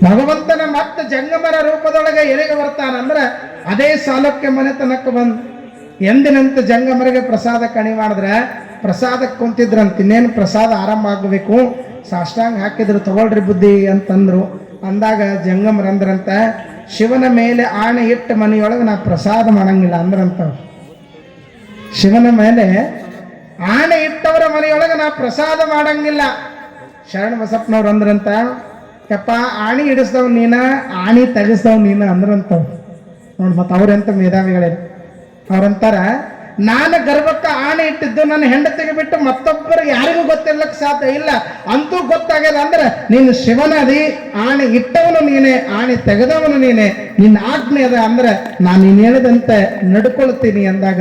ಭಗವಂತನ ಮತ್ತೆ ಜಂಗಮರ ರೂಪದೊಳಗೆ ಎಲ್ಲಿಗೆ ಬರ್ತಾನಂದ್ರೆ ಅದೇ ಸಾಲಕ್ಕೆ ಮನೆತನಕ್ಕೆ ಬಂದು ಎಂದಿನಂತೆ ಜಂಗಮರಿಗೆ ಪ್ರಸಾದ ಕಣಿ ಮಾಡಿದ್ರೆ ಪ್ರಸಾದಕ್ಕೆ ಕುಂತಿದ್ರಂತ. ಇನ್ನೇನು ಪ್ರಸಾದ ಆರಂಭ ಆಗಬೇಕು, ಸಾಷ್ಟಾಂಗ ಹಾಕಿದ್ರು ತಗೊಳ್ರಿ ಬುದ್ಧಿ ಅಂತಂದ್ರು. ಅಂದಾಗ ಜಂಗಮರಂದ್ರಂತ, ಶಿವನ ಮೇಲೆ ಆಣೆ ಇಟ್ಟ ಮನೆಯೊಳಗೆ ನಾ ಪ್ರಸಾದ ಮಾಡಂಗಿಲ್ಲ ಅಂದ್ರಂತ. ಶಿವನ ಮೇಲೆ ಆಣೆ ಇಟ್ಟವರ ಮನೆಯೊಳಗೆ ನಾ ಪ್ರಸಾದ ಮಾಡಂಗಿಲ್ಲ. ಶರಣ ಬಸಪ್ಪನವ್ರು ಅಂದ್ರಂತ, ಯಪ್ಪ ಆಣಿ ಹಿಡಿಸ್ದವ್ ನೀನ, ಆಣಿ ತೆಗೆಸ್ದವ್ ನೀನ ಅಂದ್ರಂತ. ನೋಡಿ ಮತ್ತೆ ಅವ್ರೆಂತ ಮೇಧಾವಿಗಳೇ. ಅವ್ರಂತಾರ, ನಾನು ಗರ್ಭಕ್ಕೆ ಆಣೆ ಇಟ್ಟಿದ್ದು ನನ್ನ ಹೆಂಡತಿಗೆ ಬಿಟ್ಟು ಮತ್ತೊಬ್ಬರು ಯಾರಿಗೂ ಗೊತ್ತಿರ್ಲಕ್ಕೆ ಸಾಧ್ಯ ಇಲ್ಲ. ಅಂತೂ ಗೊತ್ತಾಗ್ಯದ ಅಂದ್ರೆ ನೀನು ಶಿವನದಿ, ಆಣೆ ಇಟ್ಟವನು ನೀನೆ, ಆಣೆ ತೆಗೆದವನು ನೀನೆ, ನಿನ್ನ ಆಜ್ಞೆ ಅದ ಅಂದ್ರೆ ನಾನು ನೀನು ಹೇಳಿದಂತೆ ನಡ್ಕೊಳ್ತೀನಿ ಅಂದಾಗ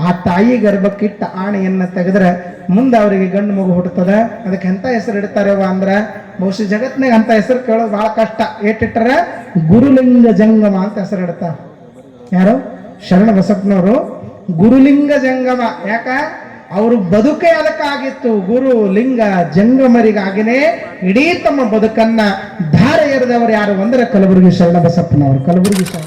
ಆ ತಾಯಿ ಗರ್ಭಕ್ಕಿಟ್ಟ ಆಣೆಯನ್ನ ತೆಗೆದ್ರೆ ಮುಂದೆ ಅವರಿಗೆ ಗಂಡು ಮಗು ಹುಟ್ಟುತ್ತದೆ. ಅದಕ್ಕೆ ಎಂತ ಹೆಸರು ಇಡ್ತಾರವ ಅಂದ್ರೆ ಬಹುಶಃ ಜಗತ್ನಾಗ ಅಂತ ಹೆಸರು ಕೇಳೋದು ಬಹಳ ಕಷ್ಟ. ಏಟಿಟ್ಟಾರ? ಗುರುಲಿಂಗ ಜಂಗಮ ಅಂತ ಹೆಸರು ಇಡ್ತಾರ. ಯಾರು? ಶರಣ ಬಸಪ್ಪನವರು ಗುರುಲಿಂಗ ಜಂಗಮ. ಯಾಕ? ಅವರು ಬದುಕೇ ಅದಕ್ಕಾಗಿತ್ತು. ಗುರು ಲಿಂಗ ಜಂಗಮರಿಗಾಗಿನೇ ಇಡೀ ತಮ್ಮ ಬದುಕನ್ನ ಧಾರೆ ಎರೆದವರು ಯಾರು ಅಂದ್ರೆ ಕಲಬುರಗಿ ಶರಣ ಬಸಪ್ಪನವರು. ಕಲಬುರಗಿ ಶರಣ